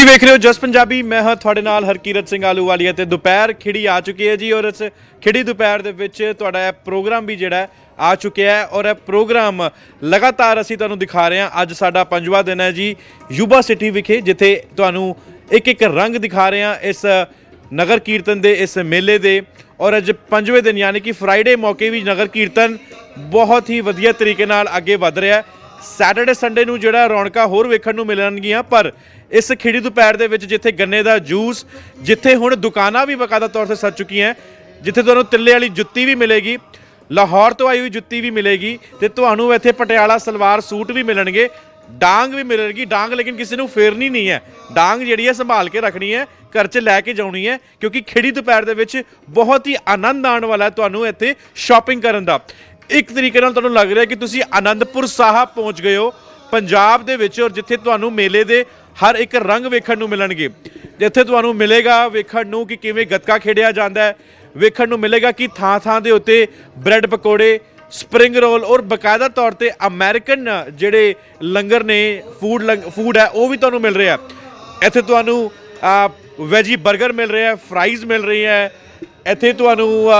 ਵੇਖ ਰਹੇ ਹੋ ਜਸ ਪੰਜਾਬੀ। ਮੈਂ ਹਾਂ ਤੁਹਾਡੇ ਨਾਲ ਹਰਕੀਰਤ ਸਿੰਘ ਆਲੂਵਾਲੀਆ ਤੇ ਦੁਪਹਿਰ ਖਿੜੀ ਆ ਚੁੱਕੀ ਹੈ ਜੀ, ਔਰ ਇਸ ਖਿੜੀ ਦੁਪਹਿਰ ਦੇ ਵਿੱਚ ਤੁਹਾਡਾ ਇਹ ਪ੍ਰੋਗਰਾਮ ਵੀ ਜਿਹੜਾ ਆ ਚੁੱਕਿਆ ਹੈ। ਔਰ ਇਹ ਪ੍ਰੋਗਰਾਮ ਲਗਾਤਾਰ ਅਸੀਂ ਤੁਹਾਨੂੰ ਦਿਖਾ ਰਹੇ ਹਾਂ। ਅੱਜ ਸਾਡਾ 5ਵਾਂ ਦਿਨ ਹੈ ਜੀ ਯੂਬਾ ਸਿਟੀ ਵਿਖੇ, ਜਿੱਥੇ ਤੁਹਾਨੂੰ ਇੱਕ ਇੱਕ ਰੰਗ ਦਿਖਾ ਰਹੇ ਹਾਂ ਇਸ ਨਗਰ ਕੀਰਤਨ ਦੇ, ਇਸ ਮੇਲੇ ਦੇ। ਔਰ ਅੱਜ 5ਵੇਂ ਦਿਨ ਯਾਨੀ ਕਿ ਫਰਾਈਡੇ ਮੌਕੇ ਵੀ ਨਗਰ ਕੀਰਤਨ ਬਹੁਤ ਹੀ ਵਧੀਆ ਤਰੀਕੇ ਨਾਲ ਅੱਗੇ ਵਧ ਰਿਹਾ। ਸੈਟਰਡੇ ਸੰਡੇ ਨੂੰ ਜਿਹੜਾ ਰੌਣਕਾਂ ਹੋਰ ਵੇਖਣ ਨੂੰ ਮਿਲਣਗੀਆਂ, ਪਰ ਇਸ ਖਿੜੀ ਦੁਪਹਿਰ ਦੇ ਵਿੱਚ ਜਿੱਥੇ ਗੰਨੇ ਦਾ ਜੂਸ, ਜਿੱਥੇ ਹੁਣ ਦੁਕਾਨਾਂ ਵੀ ਬਕਾਇਦਾ ਤੌਰ 'ਤੇ ਸਜ ਚੁੱਕੀਆਂ, ਜਿੱਥੇ ਤੁਹਾਨੂੰ ਤਿੱਲੇ ਵਾਲੀ ਜੁੱਤੀ ਵੀ ਮਿਲੇਗੀ, ਲਾਹੌਰ ਤੋਂ ਆਈ ਹੋਈ ਜੁੱਤੀ ਵੀ ਮਿਲੇਗੀ, ਤੇ ਤੁਹਾਨੂੰ ਇੱਥੇ ਪਟਿਆਲਾ ਸਲਵਾਰ ਸੂਟ ਵੀ ਮਿਲਣਗੇ, ਡਾਂਗ ਵੀ ਮਿਲੇਗੀ। ਡਾਂਗ ਲੇਕਿਨ ਕਿਸੇ ਨੂੰ ਫੇਰਨੀ ਨਹੀਂ ਹੈ, ਡਾਂਗ ਜਿਹੜੀ ਹੈ ਸੰਭਾਲ ਕੇ ਰੱਖਣੀ ਹੈ, ਘਰ 'ਚ ਲੈ ਕੇ ਜਾਣੀ ਹੈ, ਕਿਉਂਕਿ ਖਿੜੀ ਦੁਪਹਿਰ ਦੇ ਵਿੱਚ ਬਹੁਤ ਹੀ ਆਨੰਦ ਆਉਣ ਵਾਲਾ ਤੁਹਾਨੂੰ ਇੱਥੇ ਸ਼ਾਪਿੰਗ ਕਰਨ ਦਾ। ਇੱਕ ਤਰੀਕੇ ਨਾਲ ਤੁਹਾਨੂੰ ਲੱਗ ਰਿਹਾ ਕਿ ਤੁਸੀਂ ਆਨੰਦਪੁਰ ਸਾਹਿਬ ਪਹੁੰਚ ਗਏ ਹੋ ਪੰਜਾਬ ਦੇ ਵਿੱਚ, ਔਰ ਜਿੱਥੇ ਤੁਹਾਨੂੰ ਮੇਲੇ ਦੇ ਹਰ ਇੱਕ ਰੰਗ ਵੇਖਣ ਨੂੰ ਮਿਲਣਗੇ। ਜਿੱਥੇ ਤੁਹਾਨੂੰ ਮਿਲੇਗਾ ਵੇਖਣ ਨੂੰ ਕਿ ਕਿਵੇਂ ਗੱਤਕਾ ਖੇਡਿਆ ਜਾਂਦਾ ਹੈ, ਵੇਖਣ ਨੂੰ ਮਿਲੇਗਾ ਕਿ ਥਾਂ ਥਾਂ ਦੇ ਉੱਤੇ ਬ੍ਰੈਡ ਪਕੌੜੇ, ਸਪਰਿੰਗ ਰੋਲ ਔਰ ਬਕਾਇਦਾ ਤੌਰ ਤੇ ਅਮਰੀਕਨ ਜਿਹੜੇ ਲੰਗਰ ਨੇ, ਫੂਡ ਹੈ, ਉਹ ਵੀ ਤੁਹਾਨੂੰ ਮਿਲ ਰਿਹਾ। ਇੱਥੇ ਤੁਹਾਨੂੰ ਵੈਜੀ 버ਗਰ ਮਿਲ ਰਿਹਾ, ਫਰਾਈਜ਼ ਮਿਲ ਰਹੀ ਹੈ। ਇੱਥੇ ਤੁਹਾਨੂੰ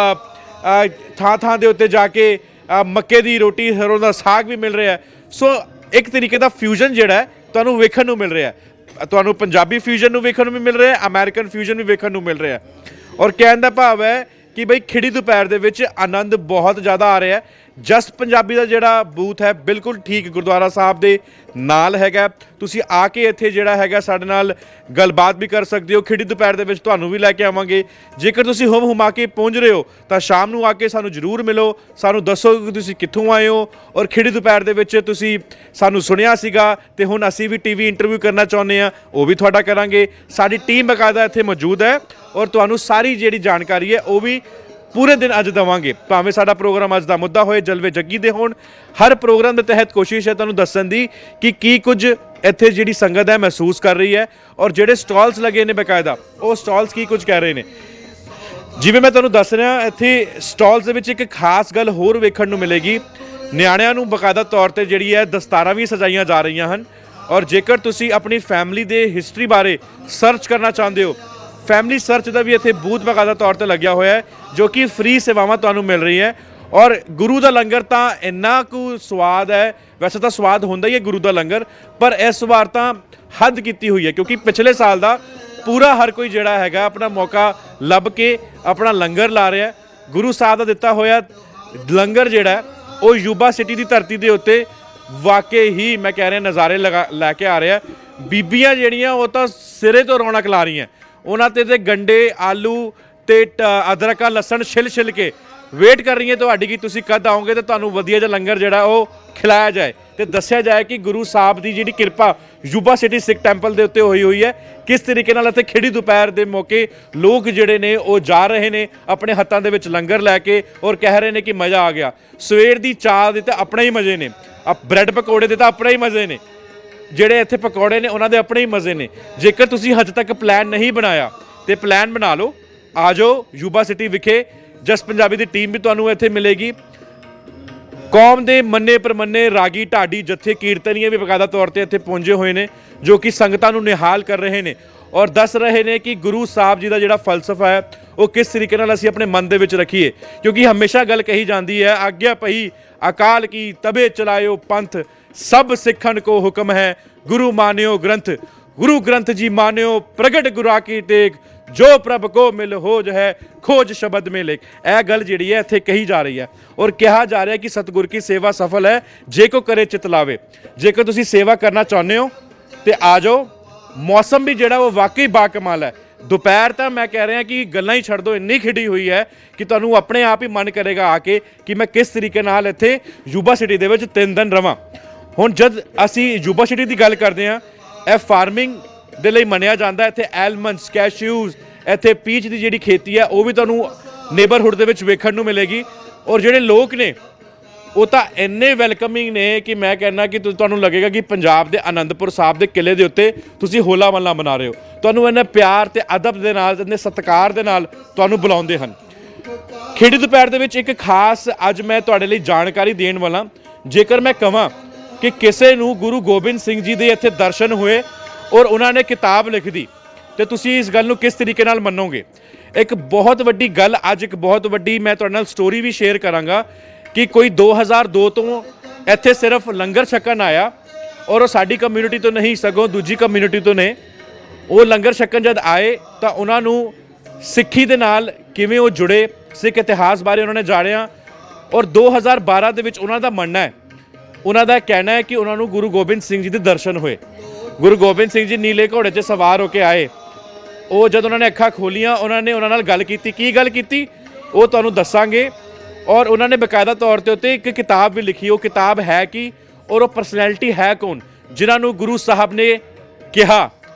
ਥਾਂ ਥਾਂ ਦੇ ਉੱਤੇ ਜਾ ਕੇ ਮੱਕੇ ਦੀ ਰੋਟੀ, ਸਰੋਂ ਦਾ ਸਾਗ ਵੀ ਮਿਲ ਰਿਹਾ। ਸੋ ਇੱਕ ਤਰੀਕੇ ਦਾ ਫਿਊਜ਼ਨ ਜਿਹੜਾ ਤੁਹਾਨੂੰ ਵੇਖਣ ਨੂੰ ਮਿਲ ਰਿਹਾ। ਤੁਹਾਨੂੰ ਪੰਜਾਬੀ ਫਿਊਜ਼ਨ ਨੂੰ ਵੇਖਣ ਨੂੰ ਵੀ ਮਿਲ ਰਿਹਾ, ਅਮਰੀਕਨ ਫਿਊਜ਼ਨ ਵੀ ਵੇਖਣ ਨੂੰ ਮਿਲ ਰਿਹਾ। ਔਰ ਕਹਿਣ ਦਾ ਭਾਵ ਹੈ ਕਿ ਬਈ ਖਿੜੀ ਦੁਪਹਿਰ ਦੇ ਵਿੱਚ ਆਨੰਦ ਬਹੁਤ ਜ਼ਿਆਦਾ ਆ ਰਿਹਾ। ਜਸ ਪੰਜਾਬੀ ਦਾ ਜਿਹੜਾ ਬੂਥ ਹੈ ਬਿਲਕੁਲ ਠੀਕ ਗੁਰਦੁਆਰਾ ਸਾਹਿਬ ਦੇ ਨਾਲ ਹੈਗਾ। ਤੁਸੀਂ ਆ ਕੇ ਇੱਥੇ ਜਿਹੜਾ ਹੈਗਾ ਸਾਡੇ ਨਾਲ ਗੱਲਬਾਤ ਵੀ ਕਰ ਸਕਦੇ ਹੋ। ਖਿੜੀ ਦੁਪਹਿਰ ਦੇ ਵਿੱਚ ਤੁਹਾਨੂੰ ਵੀ ਲੈ ਕੇ ਆਵਾਂਗੇ। ਜੇਕਰ ਤੁਸੀਂ ਹੁਮਾ ਕੇ ਪਹੁੰਚ ਰਹੇ ਹੋ ਤਾਂ ਸ਼ਾਮ ਨੂੰ ਆ ਕੇ ਸਾਨੂੰ ਜ਼ਰੂਰ ਮਿਲੋ, ਸਾਨੂੰ ਦੱਸੋ ਕਿ ਤੁਸੀਂ ਕਿੱਥੋਂ ਆਏ ਹੋ। ਔਰ ਖਿੜੀ ਦੁਪਹਿਰ ਦੇ ਵਿੱਚ ਤੁਸੀਂ ਸਾਨੂੰ ਸੁਣਿਆ ਸੀਗਾ ਤੇ ਹੁਣ ਅਸੀਂ ਵੀ ਟੀਵੀ ਇੰਟਰਵਿਊ ਕਰਨਾ ਚਾਹੁੰਦੇ ਹਾਂ, ਉਹ ਵੀ ਤੁਹਾਡਾ ਕਰਾਂਗੇ। ਸਾਡੀ ਟੀਮ ਬਕਾਇਦਾ ਇੱਥੇ ਮੌਜੂਦ ਹੈ ਔਰ ਤੁਹਾਨੂੰ ਸਾਰੀ ਜਿਹੜੀ ਜਾਣਕਾਰੀ ਹੈ ਉਹ ਵੀ ਪੂਰੇ ਦਿਨ ਅੱਜ ਦੇਵਾਂਗੇ। ਭਾਵੇਂ ਸਾਡਾ ਪ੍ਰੋਗਰਾਮ ਅੱਜ ਦਾ ਮੁੱਦਾ ਹੋਏ, ਜਲਵੇ ਜੱਗੀ ਦੇ ਹੋਣ, ਹਰ ਪ੍ਰੋਗਰਾਮ ਦੇ ਤਹਿਤ ਕੋਸ਼ਿਸ਼ ਹੈ ਤੁਹਾਨੂੰ ਦੱਸਣ ਦੀ ਕਿ ਕੀ ਕੁਝ ਇੱਥੇ ਜਿਹੜੀ ਸੰਗਤ ਹੈ ਮਹਿਸੂਸ ਕਰ ਰਹੀ ਹੈ, ਔਰ ਜਿਹੜੇ ਸਟਾਲਸ ਲੱਗੇ ਨੇ ਬਕਾਇਦਾ, ਉਹ ਸਟਾਲਸ ਕੀ ਕੁਝ ਕਹਿ ਰਹੇ ਨੇ। ਜਿਵੇਂ ਮੈਂ ਤੁਹਾਨੂੰ ਦੱਸ ਰਿਹਾ, ਇੱਥੇ ਸਟਾਲਸ ਦੇ ਵਿੱਚ ਇੱਕ ਖਾਸ ਗੱਲ ਹੋਰ ਵੇਖਣ ਨੂੰ ਮਿਲੇਗੀ। ਨਿਆਣਿਆਂ ਨੂੰ ਬਕਾਇਦਾ ਤੌਰ 'ਤੇ ਜਿਹੜੀ ਹੈ ਦਸਤਾਰਾਂ ਵੀ ਸਜਾਈਆਂ ਜਾ ਰਹੀਆਂ ਹਨ। ਔਰ ਜੇਕਰ ਤੁਸੀਂ ਆਪਣੀ ਫੈਮਿਲੀ ਦੇ ਹਿਸਟਰੀ ਬਾਰੇ ਸਰਚ ਕਰਨਾ ਚਾਹੁੰਦੇ ਹੋ, ਫੈਮਿਲੀ ਸਰਚ ਦਾ ਵੀ ਇੱਥੇ ਬੂਥ ਬਕਾਇਦਾ ਤੌਰ 'ਤੇ ਲੱਗਿਆ ਹੋਇਆ ਹੈ, ਜੋ ਕਿ ਫ੍ਰੀ ਸੇਵਾਵਾਂ ਤੁਹਾਨੂੰ ਮਿਲ ਰਹੀ ਹੈ। ਔਰ ਗੁਰੂ ਦਾ ਲੰਗਰ ਤਾਂ ਇੰਨਾ ਕੁ ਸਵਾਦ ਹੈ, ਵੈਸੇ ਤਾਂ ਸਵਾਦ ਹੁੰਦਾ ਹੀ ਹੈ ਗੁਰੂ ਦਾ ਲੰਗਰ, ਪਰ ਇਸ ਵਾਰ ਤਾਂ ਹੱਦ ਕੀਤੀ ਹੋਈ ਹੈ, ਕਿਉਂਕਿ ਪਿਛਲੇ ਸਾਲ ਦਾ ਪੂਰਾ ਹਰ ਕੋਈ ਜਿਹੜਾ ਹੈਗਾ ਆਪਣਾ ਮੌਕਾ ਲੱਭ ਕੇ ਆਪਣਾ ਲੰਗਰ ਲਾ ਰਿਹਾ। ਗੁਰੂ ਸਾਹਿਬ ਦਾ ਦਿੱਤਾ ਹੋਇਆ ਲੰਗਰ ਜਿਹੜਾ ਉਹ ਯੂਬਾ ਸਿਟੀ ਦੀ ਧਰਤੀ ਦੇ ਉੱਤੇ ਵਾਕਈ ਹੀ ਮੈਂ ਕਹਿ ਰਿਹਾ ਨਜ਼ਾਰੇ ਲੈ ਕੇ ਆ ਰਿਹਾ। ਬੀਬੀਆਂ ਜਿਹੜੀਆਂ ਉਹ ਤਾਂ ਸਿਰੇ ਤੋਂ ਰੌਣਕ ਲਾ ਰਹੀਆਂ, ਉਹਨਾਂ ਤੇ ਗੰਡੇ, ਆਲੂ ਤੇ ਅਦਰਕ, ਲਸਣ ਛਿਲ ਕੇ ਵੇਟ ਕਰ ਰਹੀ ਹੈ ਤੁਹਾਡੀ ਕਿ ਤੁਸੀਂ ਕਦ ਆਓਗੇ ਤੇ ਤੁਹਾਨੂੰ ਵਧੀਆ ਜਿਹਾ ਲੰਗਰ ਜਿਹੜਾ ਉਹ ਖਿਲਾਇਆ ਜਾਏ ਤੇ ਦੱਸਿਆ ਜਾਏ ਕਿ ਗੁਰੂ ਸਾਹਿਬ ਦੀ ਜਿਹੜੀ ਕਿਰਪਾ ਯੂਬਾ ਸਿਟੀ ਸਿੱਖ ਟੈਂਪਲ ਦੇ ਉੱਤੇ ਹੋਈ ਹੈ। ਕਿਸ ਤਰੀਕੇ ਨਾਲ ਇੱਥੇ ਖਿੜੀ ਦੁਪਹਿਰ ਦੇ ਮੌਕੇ ਲੋਕ ਜਿਹੜੇ ਨੇ ਉਹ ਜਾ ਰਹੇ ਨੇ ਆਪਣੇ ਹੱਥਾਂ ਦੇ ਵਿੱਚ ਲੰਗਰ ਲੈ ਕੇ, ਔਰ ਕਹਿ ਰਹੇ ਨੇ ਕਿ ਮਜ਼ਾ ਆ ਗਿਆ। ਸਵੇਰ ਦੀ ਚਾਹ ਦੇ ਤਾਂ ਆਪਣੇ ਹੀ ਮਜ਼ੇ ਨੇ, ਬ੍ਰੈਡ ਪਕੌੜੇ ਦੇ ਤਾਂ ਆਪਣੇ ਹੀ ਮਜ਼ੇ ਨੇ, ਜਿਹੜੇ ਇੱਥੇ ਪਕੌੜੇ ਨੇ ਉਹਨਾਂ ਦੇ ਆਪਣੇ ਹੀ ਮਜ਼ੇ ਨੇ। ਜੇਕਰ ਤੁਸੀਂ ਹਜੇ ਤੱਕ ਪਲਾਨ ਨਹੀਂ ਬਣਾਇਆ ਤੇ ਪਲਾਨ ਬਣਾ ਲਓ, ਆ ਜਾਓ ਯੂਬਾ ਸਿਟੀ ਵਿਖੇ। ਜਸ ਪੰਜਾਬੀ ਦੀ ਟੀਮ ਵੀ ਤੁਹਾਨੂੰ ਇੱਥੇ ਮਿਲੇਗੀ। ਕੌਮ ਦੇ ਮੰਨੇ ਪ੍ਰਮੰਨੇ ਰਾਗੀ, ਢਾਡੀ, ਜੱਥੇ, ਕੀਰਤਨੀਏ ਵੀ ਬਕਾਇਦਾ ਤੌਰ 'ਤੇ ਇੱਥੇ ਪਹੁੰਚੇ ਹੋਏ ਨੇ, ਜੋ ਕਿ ਸੰਗਤਾਂ ਨੂੰ ਨਿਹਾਲ ਕਰ ਰਹੇ ਨੇ ਔਰ ਦੱਸ ਰਹੇ ਨੇ ਕਿ ਗੁਰੂ ਸਾਹਿਬ ਜੀ ਦਾ ਜਿਹੜਾ ਫਲਸਫਾ ਹੈ ਉਹ ਕਿਸ ਤਰੀਕੇ ਨਾਲ ਅਸੀਂ ਆਪਣੇ ਮਨ ਦੇ ਵਿੱਚ ਰੱਖੀਏ। ਕਿਉਂਕਿ ਹਮੇਸ਼ਾ ਗੱਲ ਕਹੀ ਜਾਂਦੀ ਹੈ, ਆਗਿਆ ਪਈ ਅਕਾਲ ਕੀ ਤਬੇ ਚਲਾਇਓ ਪੰਥ, ਸਭ ਸਿੱਖਣ ਕੋ ਹੁਕਮ ਹੈ ਗੁਰੂ ਮਾਨਿਓ ਗ੍ਰੰਥ, ਗੁਰੂ ਗ੍ਰੰਥ ਜੀ ਮਾਨਿਓ ਪ੍ਰਗਟ ਗੁਰਾ ਕੀ ਟੇਕ, ਜੋ ਪ੍ਰਭ ਕੋ ਮਿਲ ਹੋਜ ਹੈ ਖੋਜ ਸ਼ਬਦ ਮੇ ਲੇਖ। ਇਹ ਗੱਲ ਜਿਹੜੀ ਹੈ ਇੱਥੇ ਕਹੀ ਜਾ ਰਹੀ ਹੈ ਔਰ ਕਿਹਾ ਜਾ ਰਿਹਾ ਕਿ ਸਤਿਗੁਰ ਕੀ ਸੇਵਾ ਸਫਲ ਹੈ ਜੇ ਕੋ ਕਰੇ ਚਿਤ ਲਾਵੇ। ਜੇਕਰ ਤੁਸੀਂ ਸੇਵਾ ਕਰਨਾ ਚਾਹੁੰਦੇ ਹੋ ਤੇ ਆ ਜਾਓ। ਮੌਸਮ ਵੀ ਜਿਹੜਾ ਉਹ ਵਾਕਈ ਬਾਕਮਾਲ ਹੈ। ਦੁਪਹਿਰ ਤਾਂ ਮੈਂ ਕਹਿ ਰਿਹਾ ਕਿ ਗੱਲਾਂ ਹੀ ਛੱਡ ਦਿਓ, ਇੰਨੀ ਖਿੜੀ ਹੋਈ ਹੈ ਕਿ ਤੁਹਾਨੂੰ ਆਪਣੇ ਆਪ ਹੀ ਮਨ ਕਰੇਗਾ ਆ ਕੇ ਕਿ ਮੈਂ ਕਿਸ ਤਰੀਕੇ ਨਾਲ ਇੱਥੇ ਯੂਬਾ ਸਿਟੀ ਦੇ ਵਿੱਚ 3 ਦਿਨ ਰਵਾਂ। ਹੁਣ ਜਦ ਅਸੀਂ ਯੂਬਾ ਸਿਟੀ ਦੀ ਗੱਲ ਕਰਦੇ ਹਾਂ, ਇਹ ਫਾਰਮਿੰਗ ਦੇ ਲਈ ਮੰਨਿਆ ਜਾਂਦਾ। ਇੱਥੇ ਐਲਮੰਡਸ, ਕੈਸ਼ਿਊਜ਼, ਇੱਥੇ ਪੀਚ ਦੀ ਜਿਹੜੀ ਖੇਤੀ ਹੈ ਉਹ ਵੀ ਤੁਹਾਨੂੰ ਨੇਬਰਹੁੱਡ ਦੇ ਵਿੱਚ ਵੇਖਣ ਨੂੰ ਮਿਲੇਗੀ। ਔਰ ਜਿਹੜੇ ਲੋਕ ਨੇ ਉਹ ਤਾਂ ਇੰਨੇ ਵੈਲਕਮਿੰਗ ਨੇ ਕਿ ਮੈਂ ਕਹਿੰਦਾ ਕਿ ਤੁਹਾਨੂੰ ਲੱਗੇਗਾ ਕਿ ਪੰਜਾਬ ਦੇ ਆਨੰਦਪੁਰ ਸਾਹਿਬ ਦੇ ਕਿਲੇ ਦੇ ਉੱਤੇ ਤੁਸੀਂ ਹੋਲਾ ਮਹੱਲਾ ਮਨਾ ਰਹੇ ਹੋ। ਤੁਹਾਨੂੰ ਇੰਨੇ ਪਿਆਰ ਤੇ ਅਦਬ ਦੇ ਨਾਲ, ਇੰਨੇ ਸਤਿਕਾਰ ਦੇ ਨਾਲ ਤੁਹਾਨੂੰ ਬੁਲਾਉਂਦੇ ਹਨ। ਖਿੜੀ ਦੁਪਹਿਰ ਦੇ ਵਿੱਚ ਇੱਕ ਖਾਸ ਅੱਜ ਮੈਂ ਤੁਹਾਡੇ ਲਈ ਜਾਣਕਾਰੀ ਦੇਣ ਵਾਲਾ। ਜੇਕਰ ਮੈਂ ਕਹਾਂ ਕਿ ਕਿਸੇ ਨੂੰ ਗੁਰੂ ਗੋਬਿੰਦ ਸਿੰਘ ਜੀ ਦੇ ਇੱਥੇ ਦਰਸ਼ਨ ਹੋਏ ਔਰ ਉਹਨਾਂ ਨੇ ਕਿਤਾਬ ਲਿਖਦੀ ਤੇ ਤੁਸੀਂ ਇਸ ਗੱਲ ਨੂੰ ਕਿਸ ਤਰੀਕੇ ਨਾਲ ਮੰਨੋਗੇ। ਇੱਕ ਬਹੁਤ ਵੱਡੀ ਗੱਲ, ਅੱਜ ਇੱਕ ਬਹੁਤ ਵੱਡੀ ਮੈਂ ਤੁਹਾਡੇ ਨਾਲ ਸਟੋਰੀ ਵੀ ਸ਼ੇਅਰ ਕਰਾਂਗਾ ਕਿ ਕੋਈ 2002 ਤੋਂ ਇੱਥੇ ਸਿਰਫ ਲੰਗਰ ਛਕਣ ਆਇਆ ਔਰ ਉਹ ਸਾਡੀ ਕਮਿਊਨਿਟੀ ਤੋਂ ਨਹੀਂ ਸਗੋਂ ਦੂਜੀ ਕਮਿਊਨਿਟੀ ਤੋਂ ਨੇ। ਉਹ ਲੰਗਰ ਛਕਣ ਜਦ ਆਏ ਤਾਂ ਉਹਨਾਂ ਨੂੰ ਸਿੱਖੀ ਦੇ ਨਾਲ ਕਿਵੇਂ ਉਹ ਜੁੜੇ, ਸਿੱਖ ਇਤਿਹਾਸ ਬਾਰੇ ਉਹਨਾਂ ਨੇ ਜਾਣਿਆ ਔਰ 2012 ਦੇ ਵਿੱਚ ਉਹਨਾਂ ਦਾ ਮੰਨਣਾ ਹੈ, ਉਹਨਾਂ ਦਾ ਕਹਿਣਾ ਹੈ ਕਿ ਉਹਨਾਂ ਨੂੰ ਗੁਰੂ ਗੋਬਿੰਦ ਸਿੰਘ ਜੀ ਦੇ ਦਰਸ਼ਨ ਹੋਏ। ਗੁਰੂ ਗੋਬਿੰਦ ਸਿੰਘ ਜੀ ਨੀਲੇ ਘੋੜੇ 'ਤੇ ਸਵਾਰ ਹੋ ਕੇ ਆਏ। ਉਹ ਜਦ ਉਹਨਾਂ ਨੇ ਅੱਖਾਂ ਖੋਲੀਆਂ, ਉਹਨਾਂ ਨੇ ਉਹਨਾਂ ਨਾਲ ਗੱਲ ਕੀਤੀ। ਕੀ ਗੱਲ ਕੀਤੀ ਉਹ ਤੁਹਾਨੂੰ ਦੱਸਾਂਗੇ। ਔਰ ਉਹਨਾਂ ਨੇ ਬਕਾਇਦਾ ਤੌਰ ਤੇ ਉੱਤੇ ਇੱਕ ਕਿਤਾਬ ਵੀ ਲਿਖੀ। ਉਹ ਕਿਤਾਬ ਹੈ ਕੀ ਔਰ ਉਹ ਪਰਸਨੈਲਿਟੀ ਹੈ ਕੌਣ ਜਿਨ੍ਹਾਂ ਨੂੰ ਗੁਰੂ ਸਾਹਿਬ ਨੇ ਕਿਹਾ,